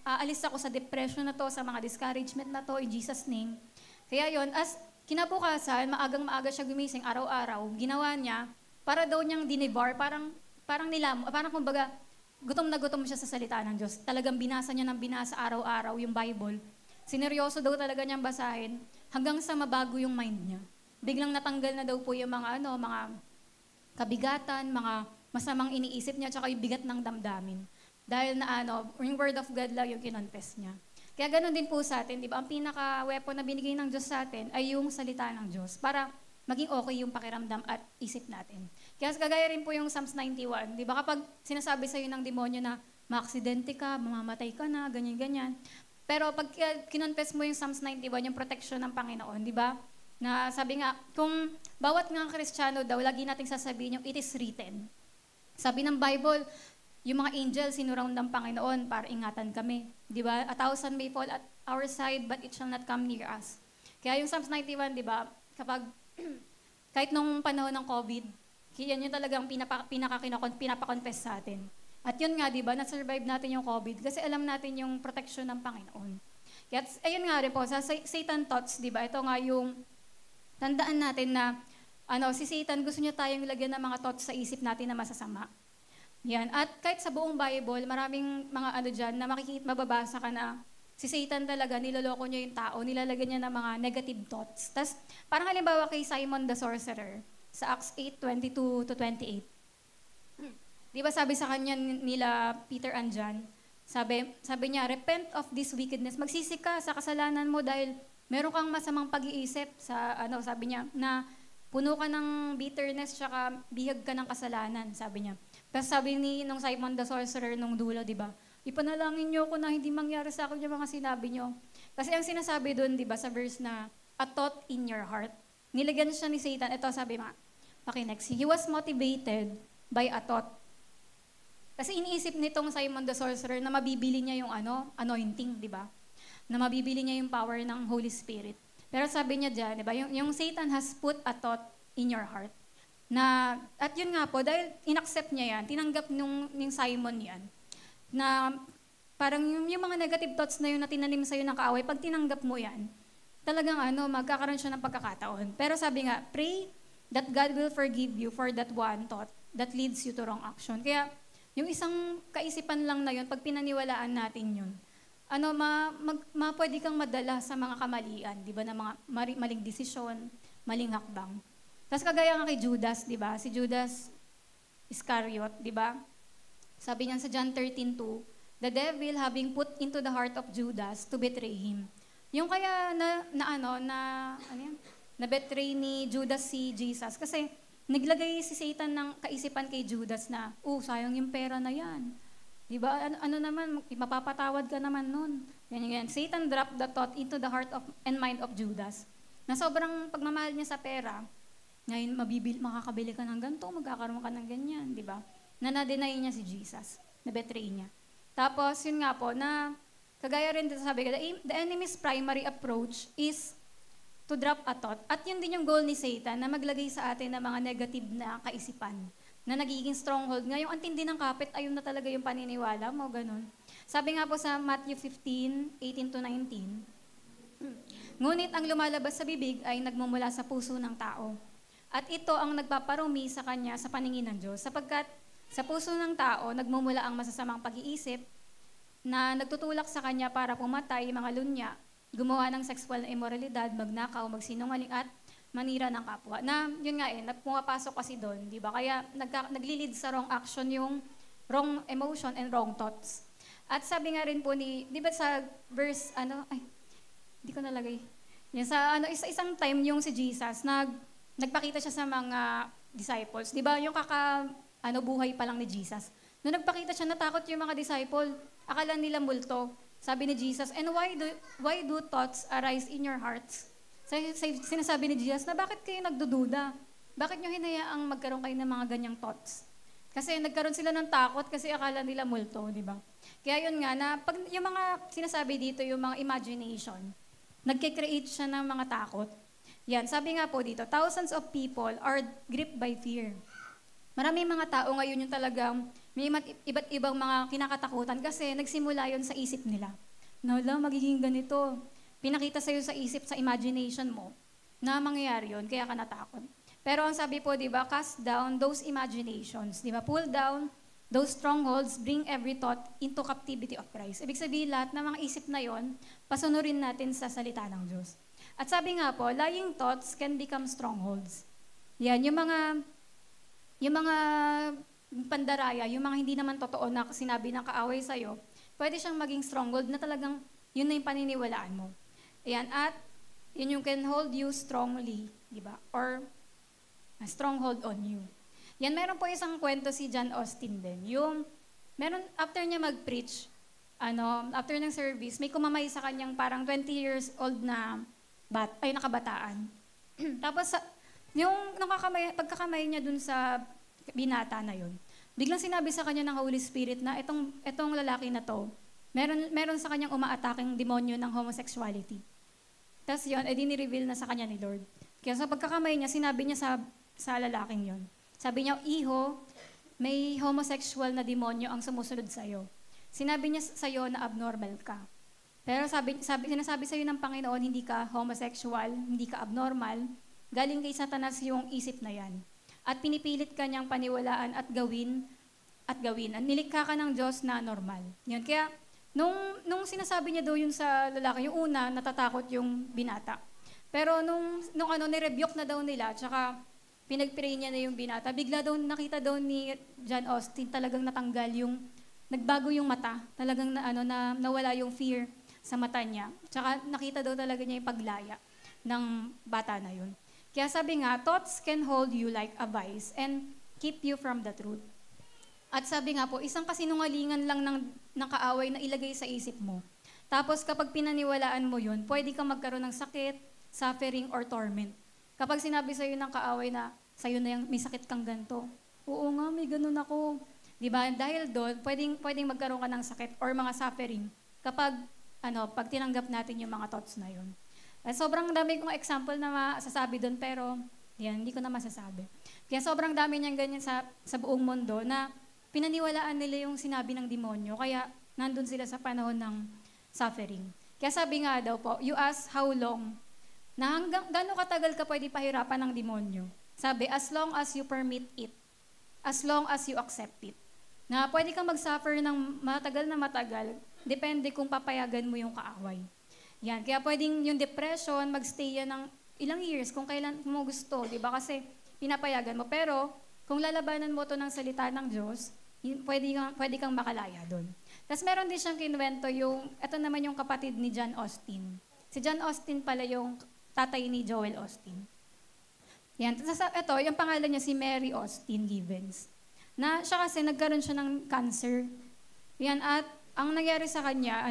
aalis ako sa depression na to, sa mga discouragement na to, in Jesus' name. Kaya yun, as kinabukasan, maagang-maaga siya gumising, araw-araw, ginawa niya, para daw niyang dinibar, parang kumbaga, gutom na gutom siya sa salita ng Diyos. Talagang binasa niya ng binasa araw-araw yung Bible. Sineryoso daw talaga niyang basahin hanggang sa mabago yung mind niya. Biglang natanggal na daw po yung mga kabigatan, mga masamang iniisip niya, tsaka yung bigat ng damdamin. Dahil na yung word of God lang yung kinonfess niya. Kaya ganoon din po sa atin, di ba? Ang pinaka-weapon na binigay ng Diyos sa atin ay yung salita ng Diyos para maging okay yung pakiramdam at isip natin. Kaya kagaya rin po yung Psalms 91, di ba kapag sinasabi sa'yo ng demonyo na maaksidente ka, mamamatay ka na, ganyan-ganyan. Pero pag kinonfess mo yung Psalms 91, yung protection ng Panginoon, di ba? Na sabi nga, kung bawat nga Kristiyano daw, lagi nating sasabihin yung it is written. Sabi ng Bible, yung mga angels sinurround ng Panginoon para ingatan kami. Di ba? 1,000 may fall at our side, but it shall not come near us. Kaya yung Psalms 91, di ba? Kapag kahit nung panahon ng COVID, yan yung talagang pinapakonfess sa atin. At yun nga, di ba, na-survive natin yung COVID kasi alam natin yung protection ng Panginoon. Kaya ayun nga rin po, sa Satan thoughts, di ba, ito nga yung tandaan natin na si Satan gusto niya tayong lagyan ng mga thoughts sa isip natin na masasama. Yan. At kahit sa buong Bible, maraming mga dyan na mababasa ka na si Satan talaga, niloloko niya yung tao, nilalagyan niya ng mga negative thoughts. Tas, parang halimbawa kay Simon the Sorcerer, sa Acts 8:22-28. Di ba sabi sa kanya nila Peter and John, sabi niya, repent of this wickedness. Magsisi ka sa kasalanan mo dahil meron kang masamang pag-iisip sa, sabi niya, na puno ka ng bitterness, tsaka bihag ka ng kasalanan, sabi niya. Tapos sabi nung Simon the Sorcerer nung dulo, di ba, ipanalangin niyo ako na hindi mangyari sa akin yung mga sinabi niyo. Kasi ang sinasabi doon, di ba, sa verse na, a thought in your heart. Nilagyan siya ni Satan. Ito, sabi next. He was motivated by a thought. Kasi iniisip nitong Simon the Sorcerer na mabibili niya yung anointing, di ba? Na mabibili niya yung power ng Holy Spirit. Pero sabi niya dyan, di ba, yung Satan has put a thought in your heart. At yun nga po, dahil inaccept niya yan, tinanggap yung Simon yan, na parang yung mga negative thoughts na yun na tinanim sa'yo ng kaaway, pag tinanggap mo yan, talagang magkakaroon siya ng pagkakataon. Pero sabi nga, pray that God will forgive you for that one thought that leads you to wrong action. Kaya yung isang kaisipan lang na yun, pag pinaniwalaan natin yun, pwede kang madala sa mga kamalian, di ba, na mga maling desisyon, maling hakbang. Tapos kagaya nga kay Judas, di ba, si Judas Iscariot, di ba, sabi niyan sa John 13:2, the devil having put into the heart of Judas to betray him. Yung kaya na-betray ni Judas si Jesus kasi naglagay si Satan ng kaisipan kay Judas na, sayang yung pera na yan. Di ba? Mapapatawad ka naman nun. Yan. Satan dropped the thought into the heart and mind of Judas. Na sobrang pagmamahal niya sa pera, ngayon makakabili ka ng ganito, magkakaroon ka ng ganyan, di ba? Na-deny niya si Jesus, na-betray niya. Tapos, yun nga po, na kagaya rin dito sabi ko, the enemy's primary approach is to drop a thought. At yun din yung goal ni Satan, na maglagay sa atin ng mga negative na kaisipan, na nagiging stronghold. Ngayon, ang tindi ng kapit, ayun na talaga yung paniniwala mo, ganun. Sabi nga po sa Matthew 15:18-19, ngunit ang lumalabas sa bibig ay nagmumula sa puso ng tao. At ito ang nagpaparumi sa kanya sa paningin ng Diyos, sapagkat sa puso ng tao, nagmumula ang masasamang pag-iisip na nagtutulak sa kanya para pumatay, mga lunya, gumawa ng sexual na immoralidad, magnakaw, magsinungaling, at manira ng kapwa. Na, yun nga pumapasok kasi doon, di ba? Kaya nagli-lead sa wrong action yung wrong emotion and wrong thoughts. At sabi nga rin po di ba sa verse, di ko nalagay. Yan, sa isang time yung si Jesus, nagpakita siya sa mga disciples. Di ba yung buhay pa lang ni Jesus. Nung nagpakita siya, natakot yung mga disciple. Akala nila multo. Sabi ni Jesus, and why do thoughts arise in your hearts? Sinasabi ni Jesus na bakit kayo nagdududa? Bakit nyo hinayaang magkaroon kayo ng mga ganyang thoughts? Kasi nagkaroon sila ng takot kasi akala nila multo, di ba? Kaya yun nga, na pag yung mga sinasabi dito, yung mga imagination, nagke-create siya ng mga takot. Yan, sabi nga po dito, thousands of people are gripped by fear. Maraming mga tao ngayon yung talagang may iba't ibang mga kinakatakutan kasi nagsimula yon sa isip nila. Wala, magiging ganito. Pinakita sa'yo sa isip, sa imagination mo, na mangyayari yun, kaya ka natakot. Pero ang sabi po, di ba, cast down those imaginations, di ba, pull down those strongholds, bring every thought into captivity of Christ. Ibig sabihin, lahat ng mga isip na yon, pasunurin natin sa salita ng Diyos. At sabi nga po, lying thoughts can become strongholds. Yan, yung mga pandaraya, yung mga hindi naman totoo na sinabi ng kaaway sa'yo, pwede siyang maging stronghold na talagang yun na yung paniniwalaan mo. Ayan, at yun yung can hold you strongly, di ba? Or a stronghold on you. Yan, meron po isang kwento si John Austin din. After niya mag-preach, after ng service, may kumamay sa kanyang parang 20 years old na nakabataan. Tapos, pagkakamay niya dun sa binata na yun, biglang sinabi sa kanya ng Holy Spirit na itong lalaki na to, meron sa kanyang umaataking demonyo ng homosexuality. Tapos yun, ni-reveal na sa kanya ni Lord. Kaya sa pagkakamay niya, sinabi niya sa lalaking yun. Sabi niya, Iho, may homosexual na demonyo ang sumusunod sa'yo. Sinabi niya sa'yo na abnormal ka. Pero sinasabi sa'yo ng Panginoon, hindi ka homosexual, hindi ka abnormal, galing kay Satanas yung isip na yan. At pinipilit ka niyang paniwalaan at gawin. Nilikha ka ng Diyos na normal. Yun. Kaya, nung sinasabi niya daw yun sa lalaki, yung una, natatakot yung binata. Pero nirebuke na daw nila, tsaka pinag-pray niya na yung binata, bigla daw nakita daw ni John Austin talagang natanggal nagbago yung mata, talagang nawala yung fear sa mata niya. Tsaka nakita daw talaga niya yung paglaya ng bata na yun. Kaya sabi nga, thoughts can hold you like a vice and keep you from the truth. At sabi nga po, isang kasinungalingan lang ng kaaway na ilagay sa isip mo. Tapos kapag pinaniwalaan mo yun, pwede kang magkaroon ng sakit, suffering, or torment. Kapag sinabi sa'yo ng kaaway na sa'yo na may sakit kang ganito, oo nga, may ganun ako. Diba? Dahil doon, pwedeng magkaroon ka ng sakit or mga suffering kapag pag tinanggap natin yung mga thoughts na yun. Sobrang dami kong example na masasabi doon, pero yan, hindi ko na masasabi. Kaya sobrang dami niyang ganyan sa buong mundo na pinaniwalaan nila yung sinabi ng demonyo, kaya nandun sila sa panahon ng suffering. Kaya sabi nga daw po, you ask how long, na hanggang gano'ng katagal ka pwede pahirapan ng demonyo. Sabi, as long as you permit it, as long as you accept it. Na pwede kang mag-suffer ng matagal na matagal, depende kung papayagan mo yung kaaway. Yan, kaya pwedeng yung depression, magstay yan ng ilang years kung kailan mo gusto, di ba? Kasi pinapayagan mo. Pero kung lalabanan mo to ng salita ng Diyos, pwede kang makalaya doon. Tapos meron din siyang kinuwento ito naman yung kapatid ni John Austin. Si John Austin pala yung tatay ni Joel Austin. Yan. Ito, yung pangalan niya si Mary Austin Givens. Na siya kasi nagkaroon siya ng cancer. Yan. At ang nangyari sa kanya,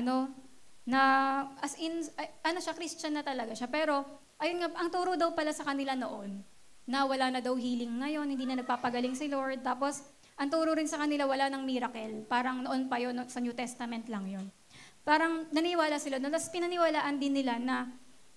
siya, Christian na talaga siya. Pero, ayun nga, ang turo daw pala sa kanila noon, na wala na daw healing ngayon, hindi na nagpapagaling si Lord. Tapos, ang turo rin sa kanila, wala ng miracle. Parang noon pa yun, sa New Testament lang yun. Parang naniwala sila. Tapos pinaniwalaan din nila na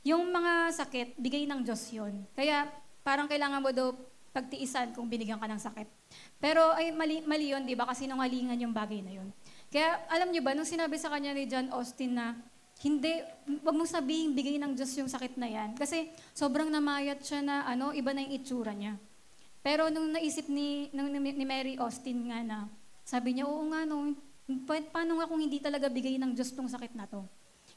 yung mga sakit, bigay ng Diyos yun. Kaya parang kailangan mo daw pagtiisan kung binigyan ka ng sakit. Pero ay mali yun, di ba? Kasi nungalingan yung bagay na yun. Kaya alam niyo ba, nung sinabi sa kanya ni John Austin na, hindi, wag mong sabihin, bigay ng Diyos yung sakit na yan. Kasi sobrang namayat siya na, iba na yung itsura niya. Pero nung naisip ni Mary Austin nga na, sabi niya, oo nga, paano nga kung hindi talaga bigay ng Diyos tong sakit na to?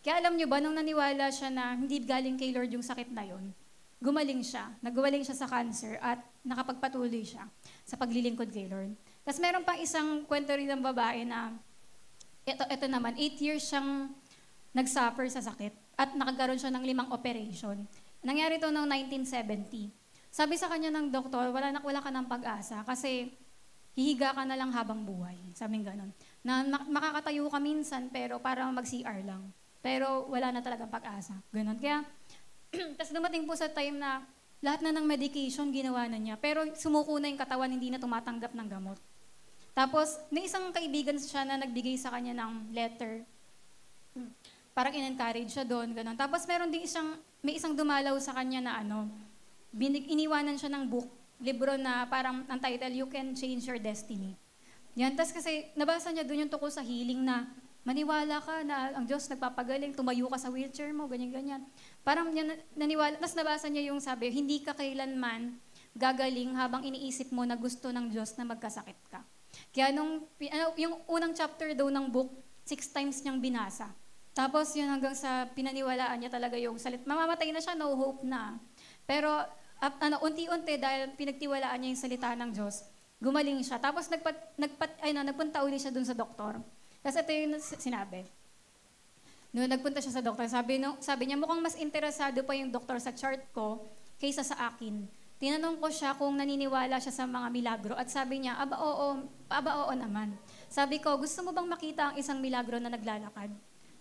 Kaya alam nyo ba, nung naniwala siya na hindi galing kay Lord yung sakit na yon, gumaling siya. Nagwaling siya sa cancer at nakapagpatuloy siya sa paglilingkod kay Lord. Tapos meron pang isang kwento rin ng babae na ito naman, 8 years siyang nag-suffer sa sakit at nakagaroon siya ng 5 operation. Nangyari ito noong 1970. Sabi sa kanya ng doktor, wala ka ng pag-asa kasi hihiga ka na lang habang buhay. Sabing ganon. Na makakatayo ka minsan pero para mag-CR lang. Pero wala na talagang pag-asa. Ganon. Kaya, tapos dumating po sa time na lahat na ng medication ginawa na niya. Pero sumuko na yung katawan, hindi na tumatanggap ng gamot. Tapos, may isang kaibigan siya na nagbigay sa kanya ng letter. Parang in-encourage siya doon, gano'n. Tapos may isang dumalaw sa kanya na iniwanan siya ng book, libro na parang ang title, You Can Change Your Destiny. Yan, tapos kasi nabasa niya doon yung tungkol sa healing na maniwala ka na ang Diyos nagpapagaling, tumayo ka sa wheelchair mo, ganyan-ganyan. Parang yan, naniwala, tapos nabasa niya yung sabi, hindi ka kailanman gagaling habang iniisip mo na gusto ng Diyos na magkasakit ka. Kaya yung unang chapter daw ng book, 6 times niyang binasa. Tapos yun hanggang sa pinaniwalaan niya talaga yung mamamatay na siya, no hope na. Pero unti-unti dahil pinagtiwalaan niya yung salita ng Diyos, gumaling siya. Tapos nagpunta uli siya dun sa doktor. Tapos ito yung sinabi. Noong nagpunta siya sa doktor, sabi niya, mukhang mas interesado pa yung doktor sa chart ko kaysa sa akin. Tinanong ko siya kung naniniwala siya sa mga milagro at sabi niya, aba oo naman. Sabi ko, gusto mo bang makita ang isang milagro na naglalakad?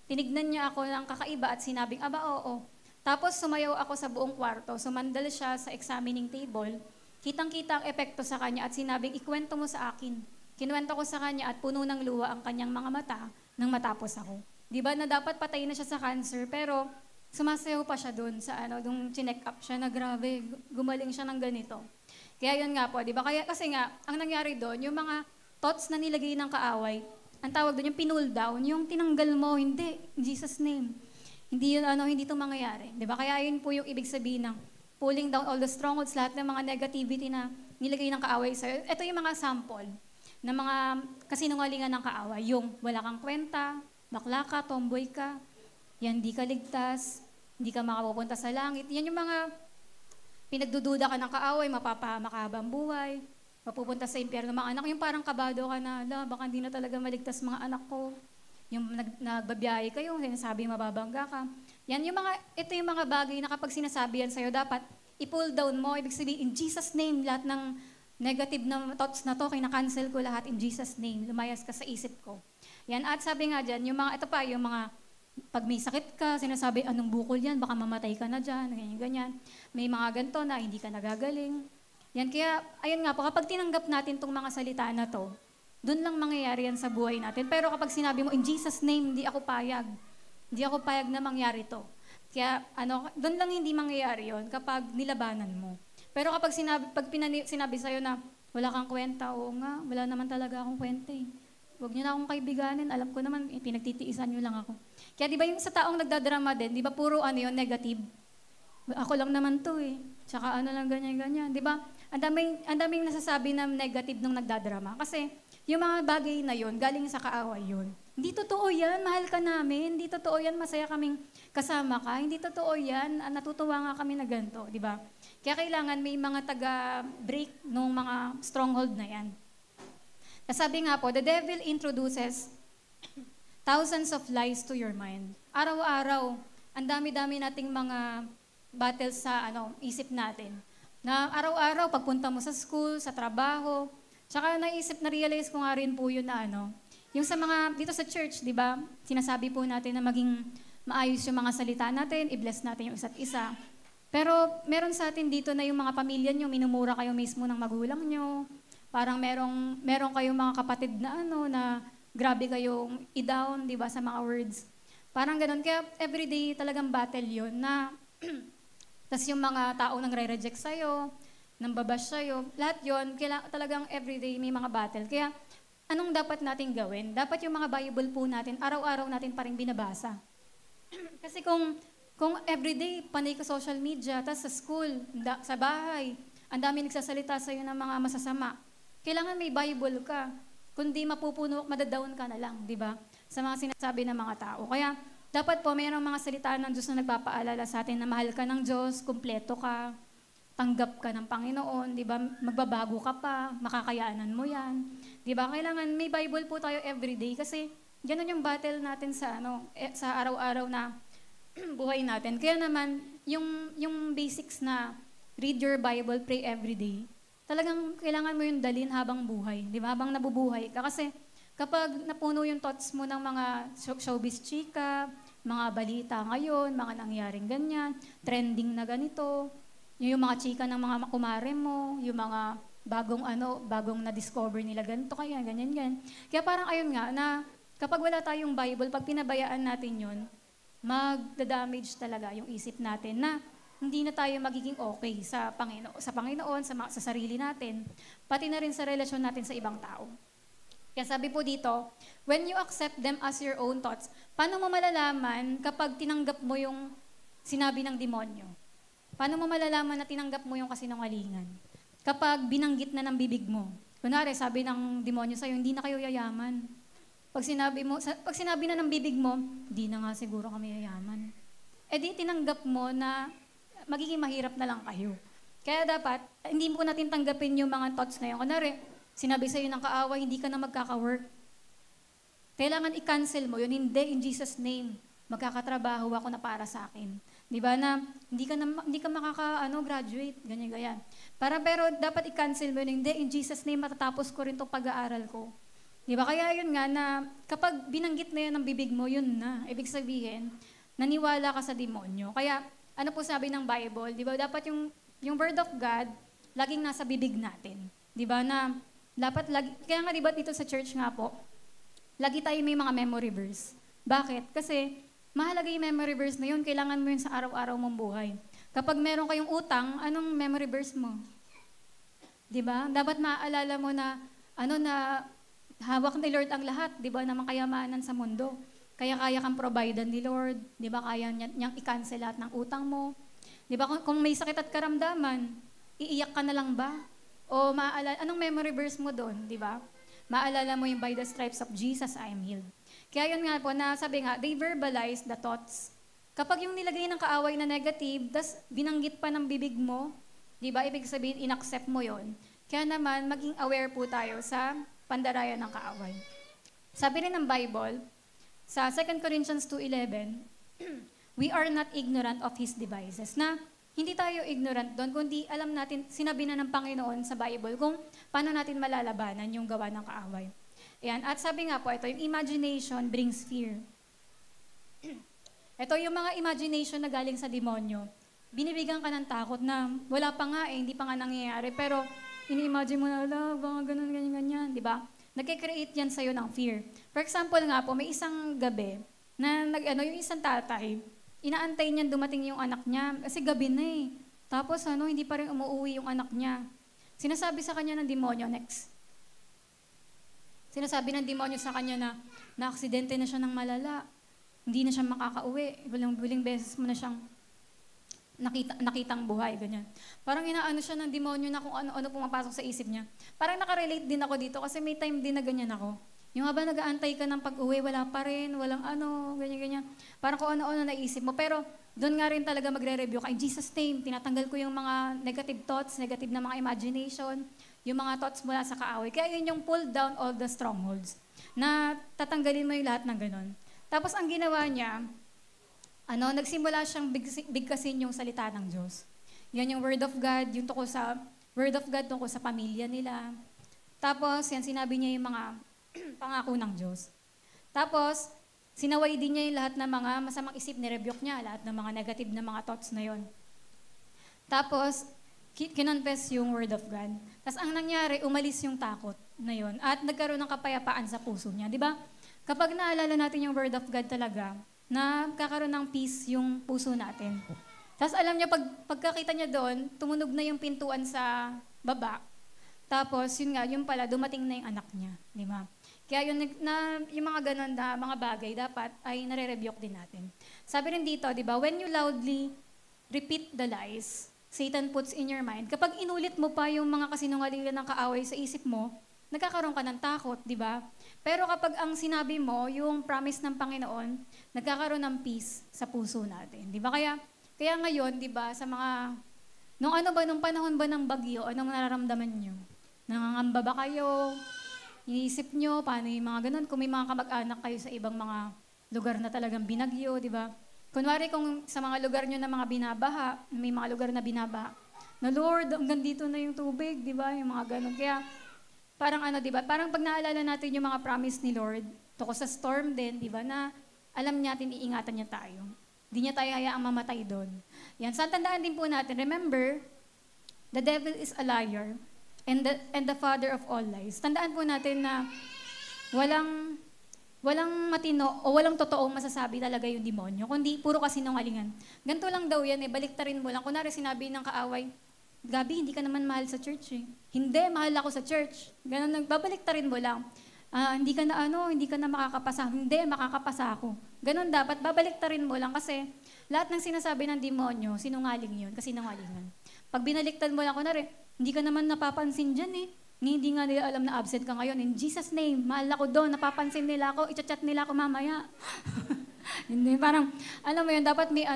Tinignan niya ako ng kakaiba at sinabing, aba oo. Tapos sumayaw ako sa buong kwarto, sumandal siya sa examining table, kitang-kita ang epekto sa kanya at sinabing, ikwento mo sa akin. Kinuwento ko sa kanya at puno ng luha ang kanyang mga mata nang matapos ako. Di ba na dapat patay na siya sa cancer, pero sumasayaw pa siya doon sa nung chinek up siya na grabe, gumaling siya ng ganito. Kaya yun nga po, di ba? Kasi nga, ang nangyari doon, yung mga thoughts na nilagay ng kaaway, ang tawag doon, yung pinull down, yung tinanggal mo, hindi, in Jesus' name. Hindi yun, hindi ito mangyayari. Di ba? Kaya yun po yung ibig sabihin ng pulling down all the strongholds, lahat ng mga negativity na nilagay ng kaaway sa'yo. Ito yung mga sample ng mga kasinungalingan ng kaaway. Yung wala kang kwenta, bakla ka, tomboy ka, yan, di ka ligtas, hindi ka makapupunta sa langit. Yan yung mga pinagdududa ka ng kaaway, mapapamakahabang buhay, mapupunta sa impyerno mga anak, yung parang kabado ka na, baka hindi na talaga maligtas mga anak ko. Yung nagbabiyahe kayo, sinasabi mababangga ka. Ito yung mga bagay na kapag sinasabi yan sa'yo, dapat i-pull down mo. Ibig sabihin, in Jesus' name, lahat ng negative na thoughts na to, kina-cancel ko lahat in Jesus' name. Lumayas ka sa isip ko. Yan, at sabi nga dyan, yung mga pag may sakit ka, sinasabi, anong bukol yan, baka mamatay ka na dyan, ganyan. May mga ganito na hindi ka nagagaling. Yan, kaya, ayun nga po, kapag tinanggap natin itong mga salita na to, doon lang mangyayari yan sa buhay natin. Pero kapag sinabi mo, in Jesus' name, hindi ako payag. Hindi ako payag na mangyari to. Kaya, doon lang hindi mangyayari yon kapag nilabanan mo. Pero kapag sinabi sa'yo na, wala kang kwenta, oo nga, wala naman talaga akong kwenta eh. Huwag niyo na akong kaibiganin, alam ko naman, pinagtitiisan niyo lang ako. Kaya di ba yung sa taong nagdadrama din, di ba puro yun, negative? Ako lang naman to eh. Tsaka lang ganyan-ganyan. Di ba? Ang daming nasasabi na negative nung nagdadrama. Kasi yung mga bagay na yun, galing sa kaaway yun. Hindi totoo yan, mahal ka namin. Hindi totoo yan, masaya kaming kasama ka. Hindi totoo yan, natutuwa nga kami na ganito. Di ba? Kaya kailangan may mga taga-break nung mga stronghold na yan. Sabi nga po, the devil introduces thousands of lies to your mind. Araw-araw, ang dami-dami nating mga battles sa isip natin. Na araw-araw, pagpunta mo sa school, sa trabaho, tsaka na-realize ko nga rin po yun na yung sa mga, dito sa church, di ba, sinasabi po natin na maging maayos yung mga salita natin, i-bless natin yung isa't isa. Pero meron sa atin dito na yung mga pamilya nyo, minumura kayo mismo ng magulang nyo, parang meron kayong mga kapatid na na grabe kayong i-down, di ba, sa mga words. Parang ganun. Kaya everyday talagang battle yun na tas yung mga tao nang re-reject sa'yo, nang babash sa'yo, lahat yun, talagang everyday may mga battle. Kaya anong dapat natin gawin? Dapat yung mga Bible po natin, araw-araw natin pa rin binabasa. Kasi kung everyday, panay ka social media, tas sa school, sa bahay, ang dami nagsasalita sa'yo ng mga masasama, kailangan may Bible ka. Kundi mapupuno, madadown ka na lang, di ba? Sa mga sinasabi ng mga tao. Kaya, Dapat po, mayroong mga salita ng Diyos na nagpapaalala sa atin na mahal ka ng Diyos, kumpleto ka, tanggap ka ng Panginoon, di ba? Magbabago ka pa, makakayanan mo yan. Di ba? Kailangan may Bible po tayo everyday kasi ganun yung battle natin sa, sa araw-araw na buhay natin. Kaya naman, yung basics na read your Bible, pray everyday, talagang kailangan mo yung dalhin habang buhay. Di ba? Habang nabubuhay ka. Kasi kapag napuno yung thoughts mo ng mga showbiz chika, mga balita ngayon, mga nangyaring ganyan, trending na ganito, yung mga chika ng mga kumare mo, yung mga bagong na-discover nila ganito, kaya ganyan. Kaya parang ayun nga, na kapag wala tayong Bible, pag pinabayaan natin yun, magda-damage talaga yung isip natin na hindi na tayo magiging okay sa Panginoon, sa sarili natin, pati na rin sa relasyon natin sa ibang tao. Kaya sabi po dito, when you accept them as your own thoughts, paano mo malalaman kapag tinanggap mo yung sinabi ng demonyo? Paano mo malalaman na tinanggap mo yung kasinungalingan? Kapag binanggit na ng bibig mo. Kunwari, sabi ng demonyo sa'yo, hindi na kayo yayaman. Pag sinabi na ng bibig mo, hindi na nga siguro kami yayaman. Eh di tinanggap mo na magiging mahirap na lang kayo. Kaya dapat, hindi po natin tanggapin yung mga thoughts na yun. Kunwari, sinabi sa'yo ng kaaway, hindi ka na magkaka-work. Kailangan i-cancel mo yun. Hindi, in Jesus' name, magkakatrabaho ako na para sa akin. Di ba na hindi ka makaka-graduate, ganyan. Pero dapat i-cancel mo yun. Hindi, in Jesus' name, matatapos ko rin itong pag-aaral ko. Di ba? Kaya yun nga na kapag binanggit na yun ng bibig mo, yun na. Ibig sabihin, naniwala ka sa demonyo. Kaya, ano po sabi ng Bible? Di ba? Dapat yung word of God, laging nasa bibig natin. Di ba? Na dapat lagi, kaya nga diba dito sa church nga po, lagi tayo may mga memory verse. Bakit? Kasi mahalaga yung memory verse na yun, kailangan mo yun sa araw-araw mong buhay. Kapag meron kayong utang, anong memory verse mo? Diba? Dapat maaalala mo na, na hawak ni Lord ang lahat, diba, na makayamanan sa mundo. Kaya kang providean ni Lord, diba, kaya niyang i-cancel lahat ng utang mo. Diba, kung may sakit at karamdaman, iiyak ka na lang ba? O maaalala, anong memory verse mo doon, di ba? Maalala mo yung by the stripes of Jesus, I am healed. Kaya yun nga po, na sabi nga, they verbalize the thoughts. Kapag yung nilagay ng kaaway na negative, tas binanggit pa ng bibig mo, di ba, ibig sabihin, inaccept mo yon. Kaya naman, maging aware po tayo sa pandarayan ng kaaway. Sabi rin ng Bible, sa 2 Corinthians 2:11, we are not ignorant of His devices, na hindi tayo ignorant doon, kundi alam natin, sinabi na ng Panginoon sa Bible kung paano natin malalabanan yung gawa ng kaaway. Ayan. At sabi nga po, ito, yung imagination brings fear. Ito yung mga imagination na galing sa demonyo. Binibigyan ka ng takot na wala pa nga hindi pa nga nangyayari, pero ini-imagine mo na, baka ganun, ganyan, di ba? Nagkikreate yan sa'yo ng fear. For example nga po, may isang gabi na yung isang tatay, inaantay niya dumating yung anak niya kasi gabi na eh. Tapos hindi pa rin umuwi yung anak niya. Sinasabi sa kanya ng demonyo, next. Sinasabi ng demonyo sa kanya na aksidente na siya ng malala. Hindi na siya makakauwi. Huling beses mo na siyang nakitang buhay, ganyan. Parang inaano siya ng demonyo na kung ano pumapasok sa isip niya. Parang nakarelate din ako dito kasi may time din na ganyan ako. Yung habang nag-aantay ka ng pag-uwi, wala pa rin, walang ganyan-ganyan. Parang kung ano-ano naisip mo. Pero doon nga rin talaga magre-review ka. In Jesus' name, tinatanggal ko yung mga negative thoughts, negative na mga imagination, yung mga thoughts mula sa kaaway. Kaya yun yung pull down all the strongholds. Na tatanggalin mo yung lahat ng ganun. Tapos ang ginawa niya, nagsimula siyang bigkasin yung salita ng Diyos. Yan yung Word of God, yung tungkol sa Word of God tungkol sa pamilya nila. Tapos, yan sinabi niya yung mga pangako ng Diyos. Tapos, sinaway din niya yung lahat ng mga masamang isip, ni-rebuke niya, lahat ng mga negative na mga thoughts na yon. Tapos, kinonfess yung Word of God. Tapos, ang nangyari, umalis yung takot na yon at nagkaroon ng kapayapaan sa puso niya. Di ba? Kapag naalala natin yung Word of God talaga, kakaroon ng peace yung puso natin. Tapos, alam niya, pagkakita niya doon, tumunog na yung pintuan sa baba. Tapos, yun pala, dumating na yung anak niya. Di ba? Kaya yung mga ganun na mga bagay, dapat ay nare-rebuke din natin. Sabi rin dito, di ba, when you loudly repeat the lies Satan puts in your mind, kapag inulit mo pa yung mga kasinungalingan ng kaaway sa isip mo, nagkakaroon ka ng takot, di ba? Pero kapag ang sinabi mo, yung promise ng Panginoon, nagkakaroon ng peace sa puso natin. Di ba? Kaya ngayon, di ba, sa mga, nung panahon ba ng bagyo, anong nararamdaman nyo? Nangangamba ba kayo? Iniisip nyo, paano yung mga ganun? Kung may mga kamag-anak kayo sa ibang mga lugar na talagang binagyo, di ba? Kunwari kung sa mga lugar nyo na mga binabaha, may mga lugar na binabaha, na Lord, hanggang dito na yung tubig, di ba? Yung mga ganun. Kaya, parang di ba? Parang pag naalala natin yung mga promise ni Lord, tungkol sa storm din, di ba? Na alam natin, iingatan niya tayo. Hindi niya tayo hayaang mamatay doon. Yan. So, tandaan din po natin, remember, the devil is a liar and the father of all lies. Tandaan po natin na walang matino o walang totoong masasabi talaga yung demonyo, kundi puro kasinungalingan. Ganito lang daw yan, baliktarin mo lang. Kunwari sinabi ng kaaway, Gabi, hindi ka naman mahal sa church eh. Hindi, mahal ako sa church. Ganun, babaliktarin mo lang. Hindi ka na makakapasa. Hindi, makakapasa ako. Ganun dapat, babaliktarin mo lang kasi lahat ng sinasabi ng demonyo, sinungaling yun, kasinungalingan. Pag binaliktad mo lang, kunwari, hindi ka naman napapansin dyan eh. Hindi nga nila alam na absent ka ngayon. In Jesus' name, mahal ako doon, napapansin nila ako, i-chat nila ako mamaya. Hindi, parang, alam mo yun, dapat may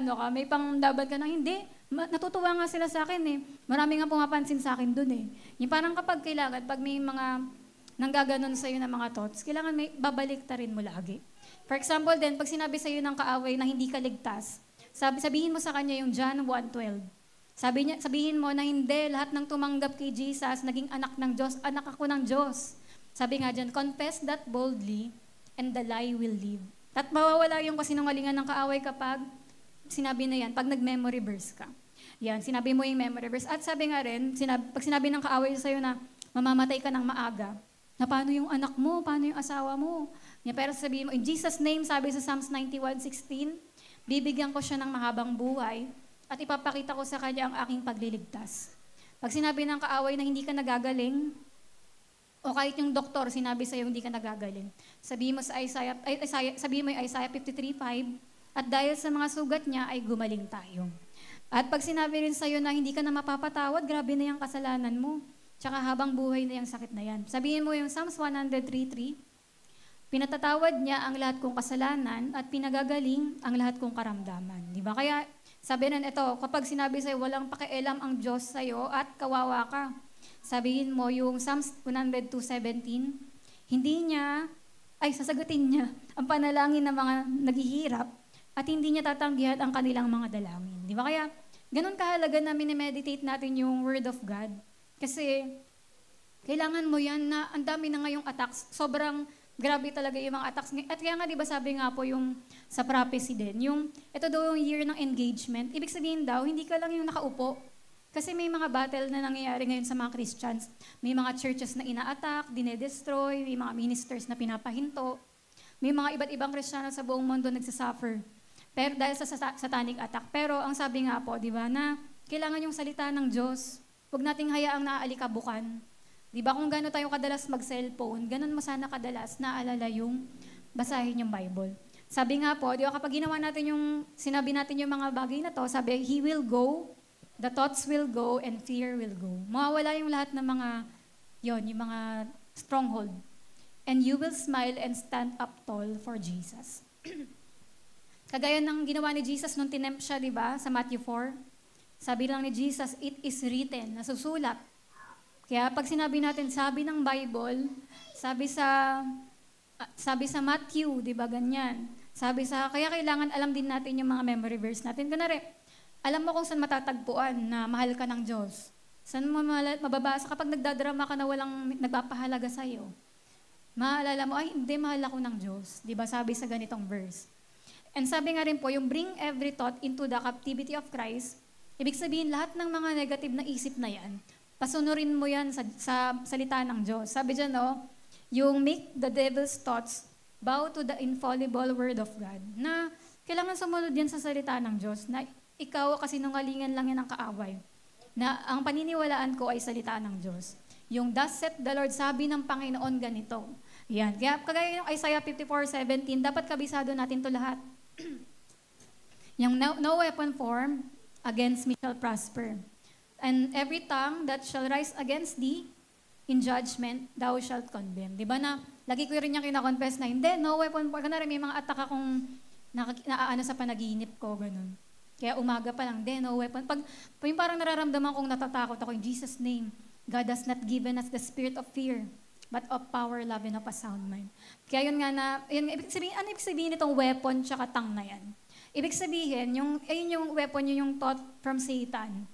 pangdabat ka na, hindi, natutuwa nga sila sa akin eh. Marami nga pumapansin sa akin doon eh. Yung parang kapag kailangan, pag may mga nanggaganon sa'yo na mga thoughts, kailangan may babaliktarin mo lagi. For example din, pag sinabi sa'yo ng kaaway na hindi ka ligtas, sabihin mo sa kanya yung John 1:12. Sabihin mo na hindi, lahat ng tumanggap kay Jesus, naging anak ng Diyos, anak ako ng Diyos. Sabi nga dyan, confess that boldly and the lie will leave. At mawawala yung kasinungalingan ng kaaway kapag sinabi na yan, pag nag-memory verse ka. Yan, sinabi mo yung memory verse. At sabi nga rin, pag sinabi ng kaaway sa'yo na mamamatay ka ng maaga, na paano yung anak mo, paano yung asawa mo. Yan, pero sabihin mo, in Jesus' name, sabi sa Psalms 91:16, bibigyan ko siya ng mahabang buhay at ipapakita ko sa kanya ang aking pagliligtas. Pag sinabi ng kaaway na hindi ka nagagaling, o kahit yung doktor sinabi sa'yo hindi ka nagagaling, sabihin mo yung Isaiah 53:5, at dahil sa mga sugat niya ay gumaling tayo. At pag sinabi rin sa'yo na hindi ka na mapapatawad, grabe na yung kasalanan mo. Tsaka habang buhay na yung sakit na yan. Sabihin mo yung Psalms 103:3, pinatatawad niya ang lahat kong kasalanan at pinagagaling ang lahat kong karamdaman. Di ba? Kaya sabi rin ito, kapag sinabi sa'yo walang pakialam ang Diyos sa'yo at kawawa ka, sabihin mo yung Psalms 102:17, sasagutin niya ang panalangin ng mga naghihirap at hindi niya tatanggihan ang kanilang mga dalangin. Di ba? Kaya ganun kahalaga na minimeditate natin yung Word of God. Kasi kailangan mo yan na ang dami na ngayong attacks. Sobrang grabe talaga yung mga attacks. At kaya nga, di ba sabi nga po yung sa prophecy din, ito daw yung year ng engagement. Ibig sabihin daw, hindi ka lang yung nakaupo. Kasi may mga battle na nangyayari ngayon sa mga Christians. May mga churches na ina-attack, dinedestroy, may mga ministers na pinapahinto. May mga iba't ibang Kristiyano sa buong mundo nagsasuffer. Pero dahil sa satanic attack. Pero ang sabi nga po, di ba, na kailangan yung salita ng Diyos. Huwag nating hayaang naaalikabukan. Di ba kung gano'n tayo kadalas mag-cellphone, gano'n mo sana kadalas naalala yung basahin yung Bible. Sabi nga po, di ba kapag ginawa natin sinabi natin yung mga bagay na to, sabi, He will go, the thoughts will go, and fear will go. Mawawala yung lahat ng yung mga stronghold. And you will smile and stand up tall for Jesus. Kagaya ng ginawa ni Jesus nung tinempt siya, di ba, sa Matthew 4. Sabi lang ni Jesus, it is written, nasusulat. Kaya pag sinabi natin, sabi ng Bible, sabi sa Matthew, di ba ganyan? Kaya kailangan alam din natin yung mga memory verse natin. Kunwari, alam mo kung saan matatagpuan na mahal ka ng Diyos. Saan mo mababasa kapag nagdadrama ka na walang nagpapahalaga sa'yo. Maalala mo, ay hindi, mahal ako ng Diyos. Di ba sabi sa ganitong verse. And sabi nga rin po, yung bring every thought into the captivity of Christ, ibig sabihin, lahat ng mga negative na isip na yan, pasunurin mo yan sa salita ng Diyos. Sabi dyan, yung make the devil's thoughts bow to the infallible word of God. Na kailangan sumunod yan sa salita ng Diyos, na ikaw kasi nungalingan lang yan ng kaaway. Na ang paniniwalaan ko ay salita ng Diyos. Yung thus saith the Lord, sabi ng Panginoon ganito. Yan. Kaya kagaya yung Isaiah 54:17, dapat kabisado natin to lahat. Yung no weapon formed against me shall prosper. And every tongue that shall rise against thee, in judgment, thou shalt condemn. Di ba na, lagi ko rin niya kinakonfess na, hindi, no weapon, kunwari may mga attack akong naaano sa panaginip ko, ganun. Kaya umaga pa lang, hindi, no weapon. Pag yung parang nararamdaman kong natatakot ako in Jesus' name, God has not given us the spirit of fear, but of power, love, and of a sound mind. Kaya yun nga na, ano ibig sabihin itong weapon tsaka tongue na yan? Ibig sabihin, yung weapon, yung thought from Satan,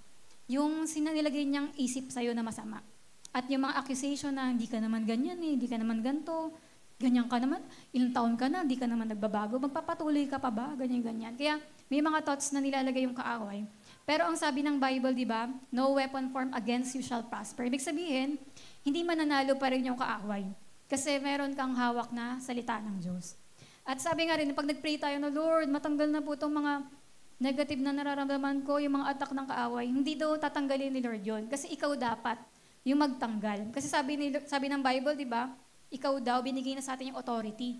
yung sinanilagay niyang isip sa'yo na masama. At yung mga accusation na, hindi ka naman ganyan hindi ka naman ganito, ganyan ka naman, ilang taon ka na, hindi ka naman nagbabago, magpapatuloy ka pa ba, ganyan-ganyan. Kaya may mga thoughts na nilalagay yung kaaway. Pero ang sabi ng Bible, di ba, no weapon formed against you shall prosper. Ibig sabihin, hindi mananalo pa rin yung kaaway. Kasi meron kang hawak na salita ng Diyos. At sabi nga rin, pag nag-pray tayo na, Lord, matanggal na po itong mga negative na nararamdaman ko, yung mga attack ng kaaway, hindi daw tatanggalin ni Lord yun. Kasi ikaw dapat yung magtanggal. Kasi sabi ng Bible, di ba, ikaw daw, binigay na sa atin yung authority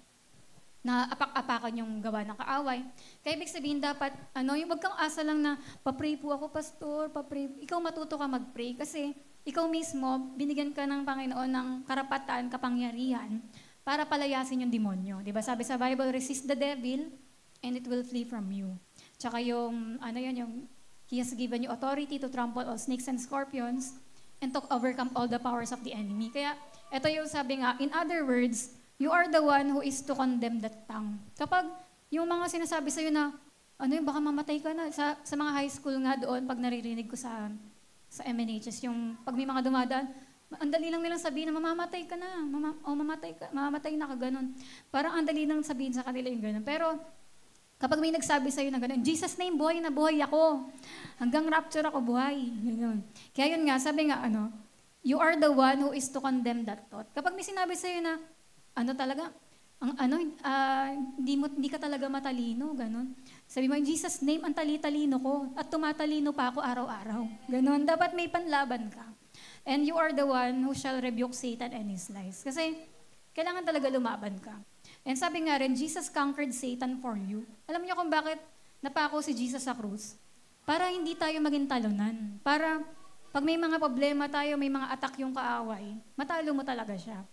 na apak-apakan yung gawa ng kaaway. Kaya ibig sabihin dapat, yung wag kang asa lang na, papray po ako, pastor, papray. Ikaw matuto ka mag-pray kasi ikaw mismo, binigyan ka ng Panginoon ng karapatan, kapangyarihan, para palayasin yung demonyo. Diba? Sabi sa Bible, resist the devil, and it will flee from you. Tsaka yung He has given you authority to trample all snakes and scorpions, and to overcome all the powers of the enemy. Kaya, ito yung sabi nga, in other words, you are the one who is to condemn that tongue. Kapag yung mga sinasabi sa'yo na, baka mamatay ka na, sa mga high school nga doon, pag naririnig ko sa MNHS, yung pag may mga dumadaan, ang dali lang nilang sabihin na mamamatay ka na, mamamatay na ka, ganun. Parang ang dali lang sabihin sa kanila yung ganun. Pero kapag may nagsabi sa'yo na ganun, Jesus name, buhay na buhay ako. Hanggang rapture ako, buhay. Ganun. Kaya yun nga, sabi nga, you are the one who is to condemn that thought. Kapag may sinabi sa'yo na, hindi ka talaga matalino, ganun. Sabi mo, in Jesus name, ang tali-talino ko, at tumatalino pa ako araw-araw. Ganun, dapat may panlaban ka. And you are the one who shall rebuke Satan and his lies. Kasi, kailangan talaga lumaban ka. And sabi nga rin, Jesus conquered Satan for you. Alam niyo kung bakit napako si Jesus sa krus? Para hindi tayo maging talunan. Para, pag may mga problema tayo, may mga attack yung kaaway, matalo mo talaga siya.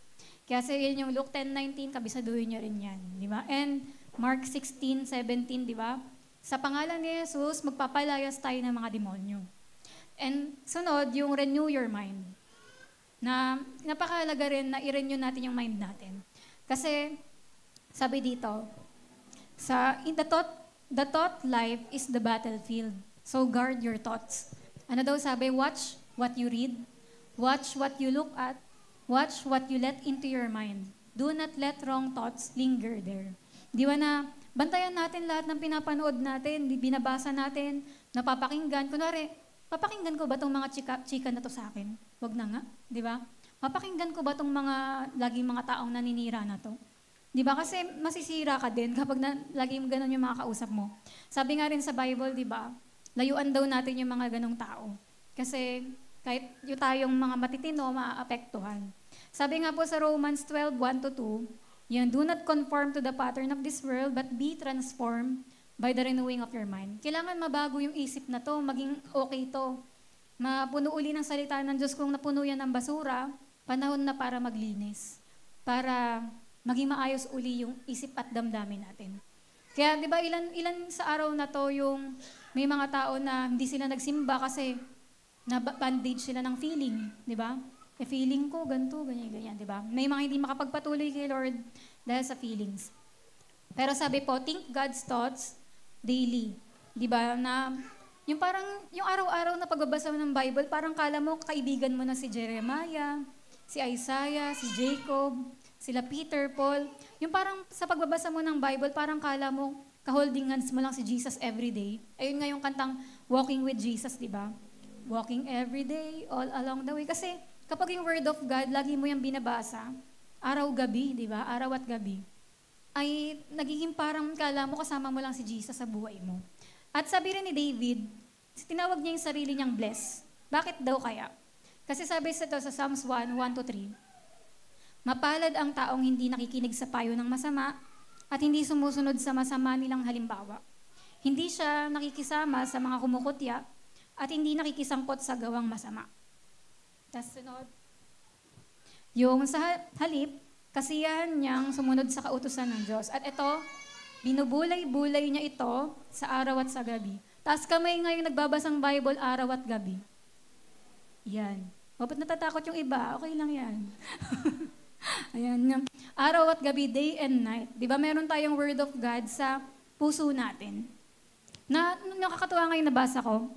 Kaya sa yun yung Luke 10:19, kabisaduhin niyo rin yan. Di ba? And Mark 16:17, di ba? Sa pangalan ni Jesus, magpapalayas tayo ng mga demonyo. And sunod, yung renew your mind. Na napakahalaga rin na i-renew natin yung mind natin. Kasi, sabi dito, the thought life is the battlefield. So guard your thoughts. Ano daw sabi? Watch what you read. Watch what you look at. Watch what you let into your mind. Do not let wrong thoughts linger there. Di ba na, bantayan natin lahat ng pinapanood natin, binabasa natin, napapakinggan. Kunwari, papakinggan ko ba itong mga chika na to sa akin? Wag na nga, di ba? Papakinggan ko ba itong laging mga taong naninira na to? Di ba? Kasi masisira ka din kapag laging ganun yung mga kausap mo. Sabi nga rin sa Bible, di ba? Layuan daw natin yung mga ganung tao. Kasi kahit yung tayong mga matitino, maaapektuhan. Sabi nga po sa Romans 12:1-2, do not conform to the pattern of this world, but be transformed by the renewing of your mind. Kailangan mabago yung isip na to, maging okay to. Mapuno uli ng salita ng Diyos. Kung napuno yan ng basura, panahon na para maglinis. Para maging maayos uli yung isip at damdamin natin. Kaya di ba ilan sa araw na to yung may mga tao na hindi sila nagsimba kasi na-bandage sila ng feeling, di ba? Feeling ko, ganito, ganyan, di ba? May mga hindi makapagpatuloy kay Lord dahil sa feelings. Pero sabi po, think God's thoughts daily. Di ba? Na, yung parang, yung araw-araw na pagbabasa mo ng Bible, parang kala mo, kaibigan mo na si Jeremiah, si Isaiah, si Jacob, sila Peter, Paul. Yung parang sa pagbabasa mo ng Bible, parang kala mo, ka-holding hands mo lang si Jesus every day. Ayun nga yung kantang Walking with Jesus, di ba? Walking every day, all along the way. Kasi kapag yung Word of God, lagi mo yung binabasa, araw-gabi, di ba? Araw at gabi. Ay nagiging parang kala mo kasama mo lang si Jesus sa buhay mo. At sabi rin ni David, tinawag niya yung sarili niyang blessed. Bakit daw kaya? Kasi sabi sa Psalms 1:1-3, mapalad ang taong hindi nakikinig sa payo ng masama at hindi sumusunod sa masama nilang halimbawa. Hindi siya nakikisama sa mga kumukutya at hindi nakikisangkot sa gawang masama. Tas sunod, Yung sa halip, kasiyahan niyang sumunod sa kautusan ng Diyos. At ito, binubulay-bulay niya ito sa araw at sa gabi. Taas kamay ngayon nagbabasang Bible araw at gabi. Yan. O, ba't natatakot yung iba? Okay lang yan. Ayan. Araw at gabi, day and night. Di ba meron tayong Word of God sa puso natin? Nakakatuwa ngayon nabasa ko.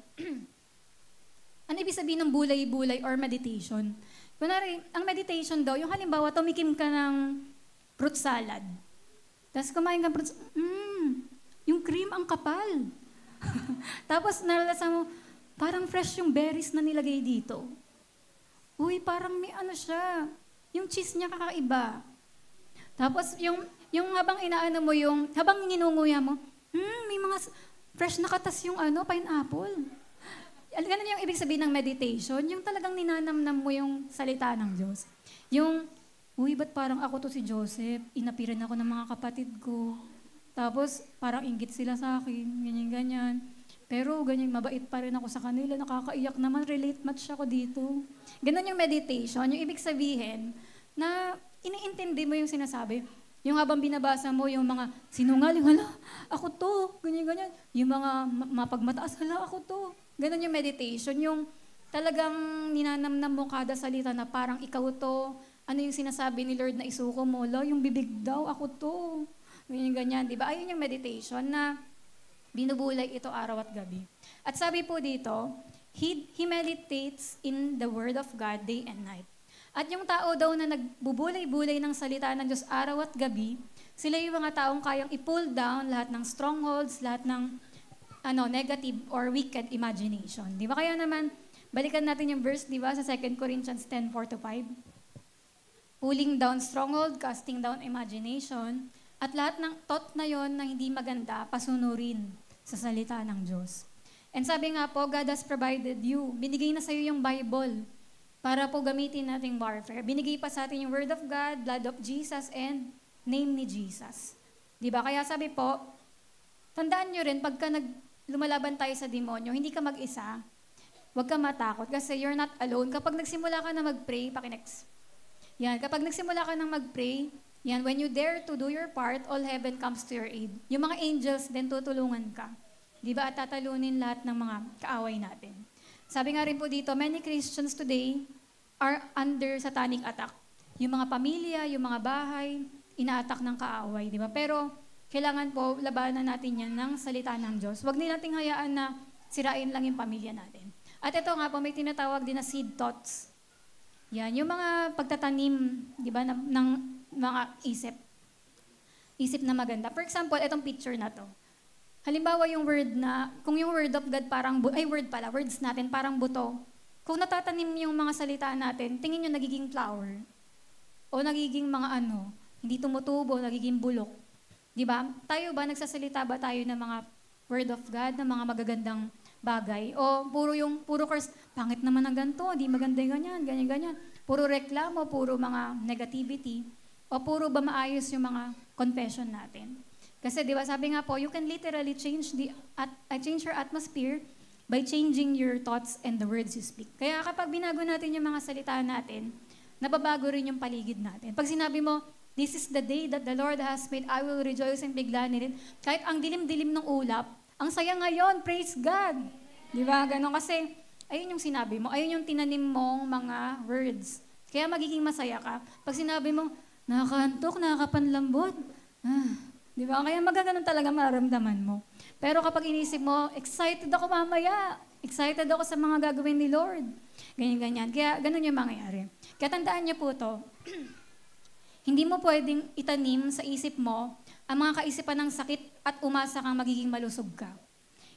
Ano ibig sabihin ng bulay-bulay or meditation? Kunwari, ang meditation daw, yung halimbawa, tumikim ka ng fruit salad. Tapos kumain ka ng fruit yung cream ang kapal. Tapos nalalasan mo, parang fresh yung berries na nilagay dito. Uy, parang may ano siya. Yung cheese niya kakaiba. Tapos yung habang inaano mo yung, habang ninunguya mo, may mga fresh na katas yung pineapple. Ganun yung ibig sabihin ng meditation, yung talagang ninanamnam mo yung salita ng Diyos. Yung, uy, ba't parang ako to si Joseph? Inapiran ako ng mga kapatid ko. Tapos, parang inggit sila sa akin, ganyan-ganyan. Pero, ganyan, mabait pa rin ako sa kanila, nakakaiyak naman, relate much ako dito. Ganun yung meditation, yung ibig sabihin na iniintindi mo yung sinasabi. Yung habang binabasa mo, yung mga sinungaling, hala, ako to, ganyan-ganyan. Yung mga mapagmataas, hala, ako to. Ganun yung meditation, yung talagang ninanamnam mo kada salita na parang ikaw to, ano yung sinasabi ni Lord na isuko mo, yung bibig daw, ako to. Ganyan-ganyan, di ba? Ayun yung meditation na binubulay ito araw at gabi. At sabi po dito, he meditates in the Word of God day and night. At yung tao daw na nagbubulay-bulay ng salita ng Diyos araw at gabi, sila yung mga taong kayang i-pull down lahat ng strongholds, lahat ng negative or wicked imagination. Di ba? Kaya naman, balikan natin yung verse, di ba, sa 2 Corinthians 10:4-5. Pulling down stronghold, casting down imagination, at lahat ng thought na yon na hindi maganda, pasunurin sa salita ng Diyos. And sabi nga po, God has provided you. Binigay na sa'yo yung Bible para po gamitin nating warfare. Binigay pa sa atin yung Word of God, blood of Jesus, and name ni Jesus. Di ba? Kaya sabi po, tandaan nyo rin, pagka lumalaban tayo sa demonyo, hindi ka mag-isa, huwag ka matakot kasi you're not alone. Kapag nagsimula ka na mag-pray, pakinext. Yan, kapag nagsimula ka na mag-pray, yan, when you dare to do your part, all heaven comes to your aid. Yung mga angels din tutulungan ka. Di ba? At tatalunin lahat ng mga kaaway natin. Sabi nga rin po dito, many Christians today are under satanic attack. Yung mga pamilya, yung mga bahay, ina-attack ng kaaway, di ba? Pero kailangan po labanan natin yan ng salita ng Diyos. Huwag nating hayaan na sirain lang yung pamilya natin. At ito nga po, may tinatawag din na seed thoughts. Yan, yung mga pagtatanim, di ba, ng mga isip na maganda. For example, itong picture na to. Halimbawa yung kung yung word of God words natin parang buto. Kung natatanim yung mga salita natin, tingin nyo nagiging flower. O nagiging mga hindi tumutubo, nagiging bulok. Di ba? Tayo ba, nagsasalita ba tayo ng mga word of God, ng mga magagandang bagay? O puro curse, pangit naman ang ganito, di maganda yung ganyan. Puro reklamo, puro mga negativity. O puro ba maayos yung mga confession natin? Kasi di ba, sabi nga po, you can literally change your atmosphere by changing your thoughts and the words you speak. Kaya kapag binago natin yung mga salita natin, nababago rin yung paligid natin. Pag sinabi mo, this is the day that the Lord has made, I will rejoice and be glad in it. Kahit ang dilim-dilim ng ulap, ang saya ngayon, praise God. Di ba? Ganon kasi, ayun yung sinabi mo, ayun yung tinanim mong mga words. Kaya magiging masaya ka. Pag sinabi mo, nakakaantok, nakakapanlambot, di ba? Kaya magaganon talaga mararamdaman mo. Pero kapag inisip mo, excited ako mamaya, excited ako sa mga gagawin ni Lord. Ganyan-ganyan. Kaya ganon yung mangyayari. Kaya tandaan niyo po to, hindi mo pwedeng itanim sa isip mo ang mga kaisipan ng sakit at umasa kang magiging malusog ka.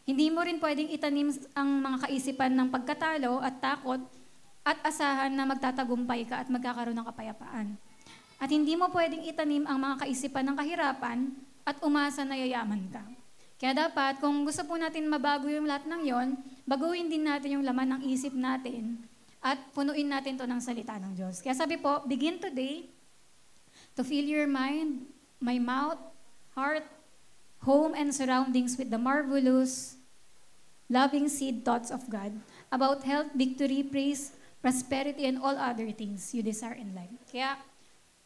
Hindi mo rin pwedeng itanim ang mga kaisipan ng pagkatalo at takot at asahan na magtatagumpay ka at magkakaroon ng kapayapaan. At hindi mo pwedeng itanim ang mga kaisipan ng kahirapan at umasa na yayaman ka. Kaya dapat, kung gusto po natin mabago yung lahat ng yon, baguhin din natin yung laman ng isip natin at punuin natin to ng salita ng Diyos. Kaya sabi po, begin today to fill your mind, my mouth, heart, home, and surroundings with the marvelous, loving seed thoughts of God about health, victory, praise, prosperity, and all other things you desire in life. Kaya,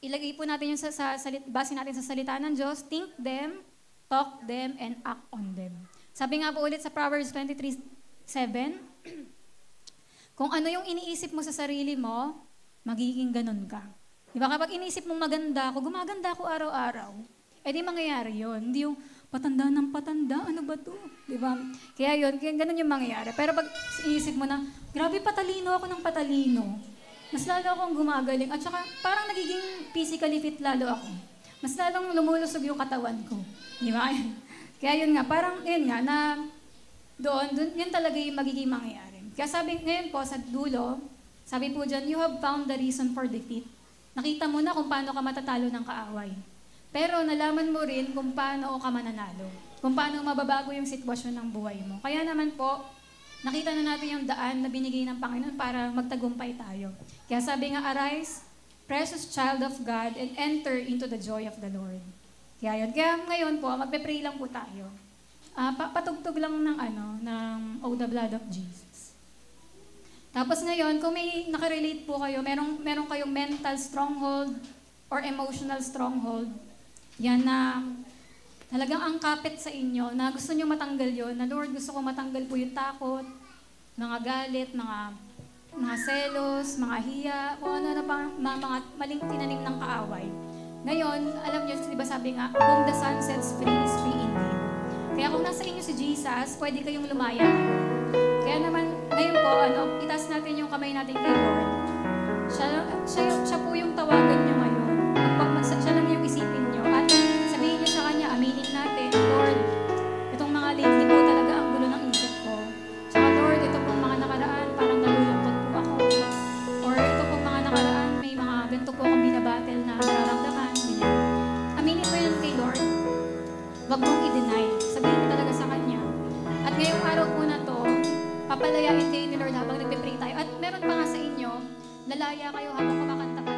ilagay po natin yung base natin sa salita ng Diyos, think them, talk them, and act on them. Sabi nga po ulit sa Proverbs 23:7, kung ano yung iniisip mo sa sarili mo, magiging ganun ka. Di ba? Kapag iniisip mong maganda ako, gumaganda ako araw-araw, di mangyayari yun. Hindi yung patanda ng patanda, ano ba to? Di ba? Kaya yun, ganun yung mangyayari. Pero pag iniisip mo na, grabe patalino ako ng patalino, mas lalo akong gumagaling. At saka parang nagiging physically fit lalo ako. Mas lalong lumulusog yung katawan ko. Di ba? Kaya yun nga, parang yun nga, na doon, yun talaga yung magiging mangyayari. Kaya sabi ngayon po sa dulo, sabi po dyan, you have found the reason for defeat. Nakita mo na kung paano ka matatalo ng kaaway. Pero nalaman mo rin kung paano ka mananalo. Kung paano mababago yung sitwasyon ng buhay mo. Kaya naman po, nakita na natin yung daan na binigay ng Panginoon para magtagumpay tayo. Kaya sabi nga, arise, precious child of God, and enter into the joy of the Lord. Kaya yun. Kaya ngayon po, magpe-pray lang po tayo. Patugtog lang ng Oh, the blood of Jesus. Tapos ngayon, kung may nakarelate po kayo, meron kayong mental stronghold or emotional stronghold, yan na talagang ang kapit sa inyo, na gusto nyo matanggal yon, na Lord, gusto ko matanggal po yung takot, mga galit, mga selos, mga hiya, o ano na pang mga maling tinanim ng kaaway. Ngayon, alam nyo, diba sabi nga, whom the sun sets free is free indeed. Kaya kung nasa inyo si Jesus, pwede kayong lumaya ngayon. Kaya naman, ngayon po, itaas natin yung kamay natin kay Lord. Siya po yung tawagan nyo ngayon. Siya lang yung isipin nyo. At sabihin nyo sa Kanya, aminin natin, Lord, itong mga lately po talaga ang gulo ng isip ko. Tsaka Lord, ito pong mga nakaraan, parang nalulungkot po ako. Or ito pong mga nakaraan, may mga ganito po akong binabattle na nararamdaman. Aminin mo yun kay Lord. Huwag mong i-deny. Sabihin mo talaga sa Kanya. At ngayong araw po na to, papalayain kayo ni Lord habang nagpe-pray tayo. At meron pa nga sa inyo, lalaya kayo habang kumakanta pa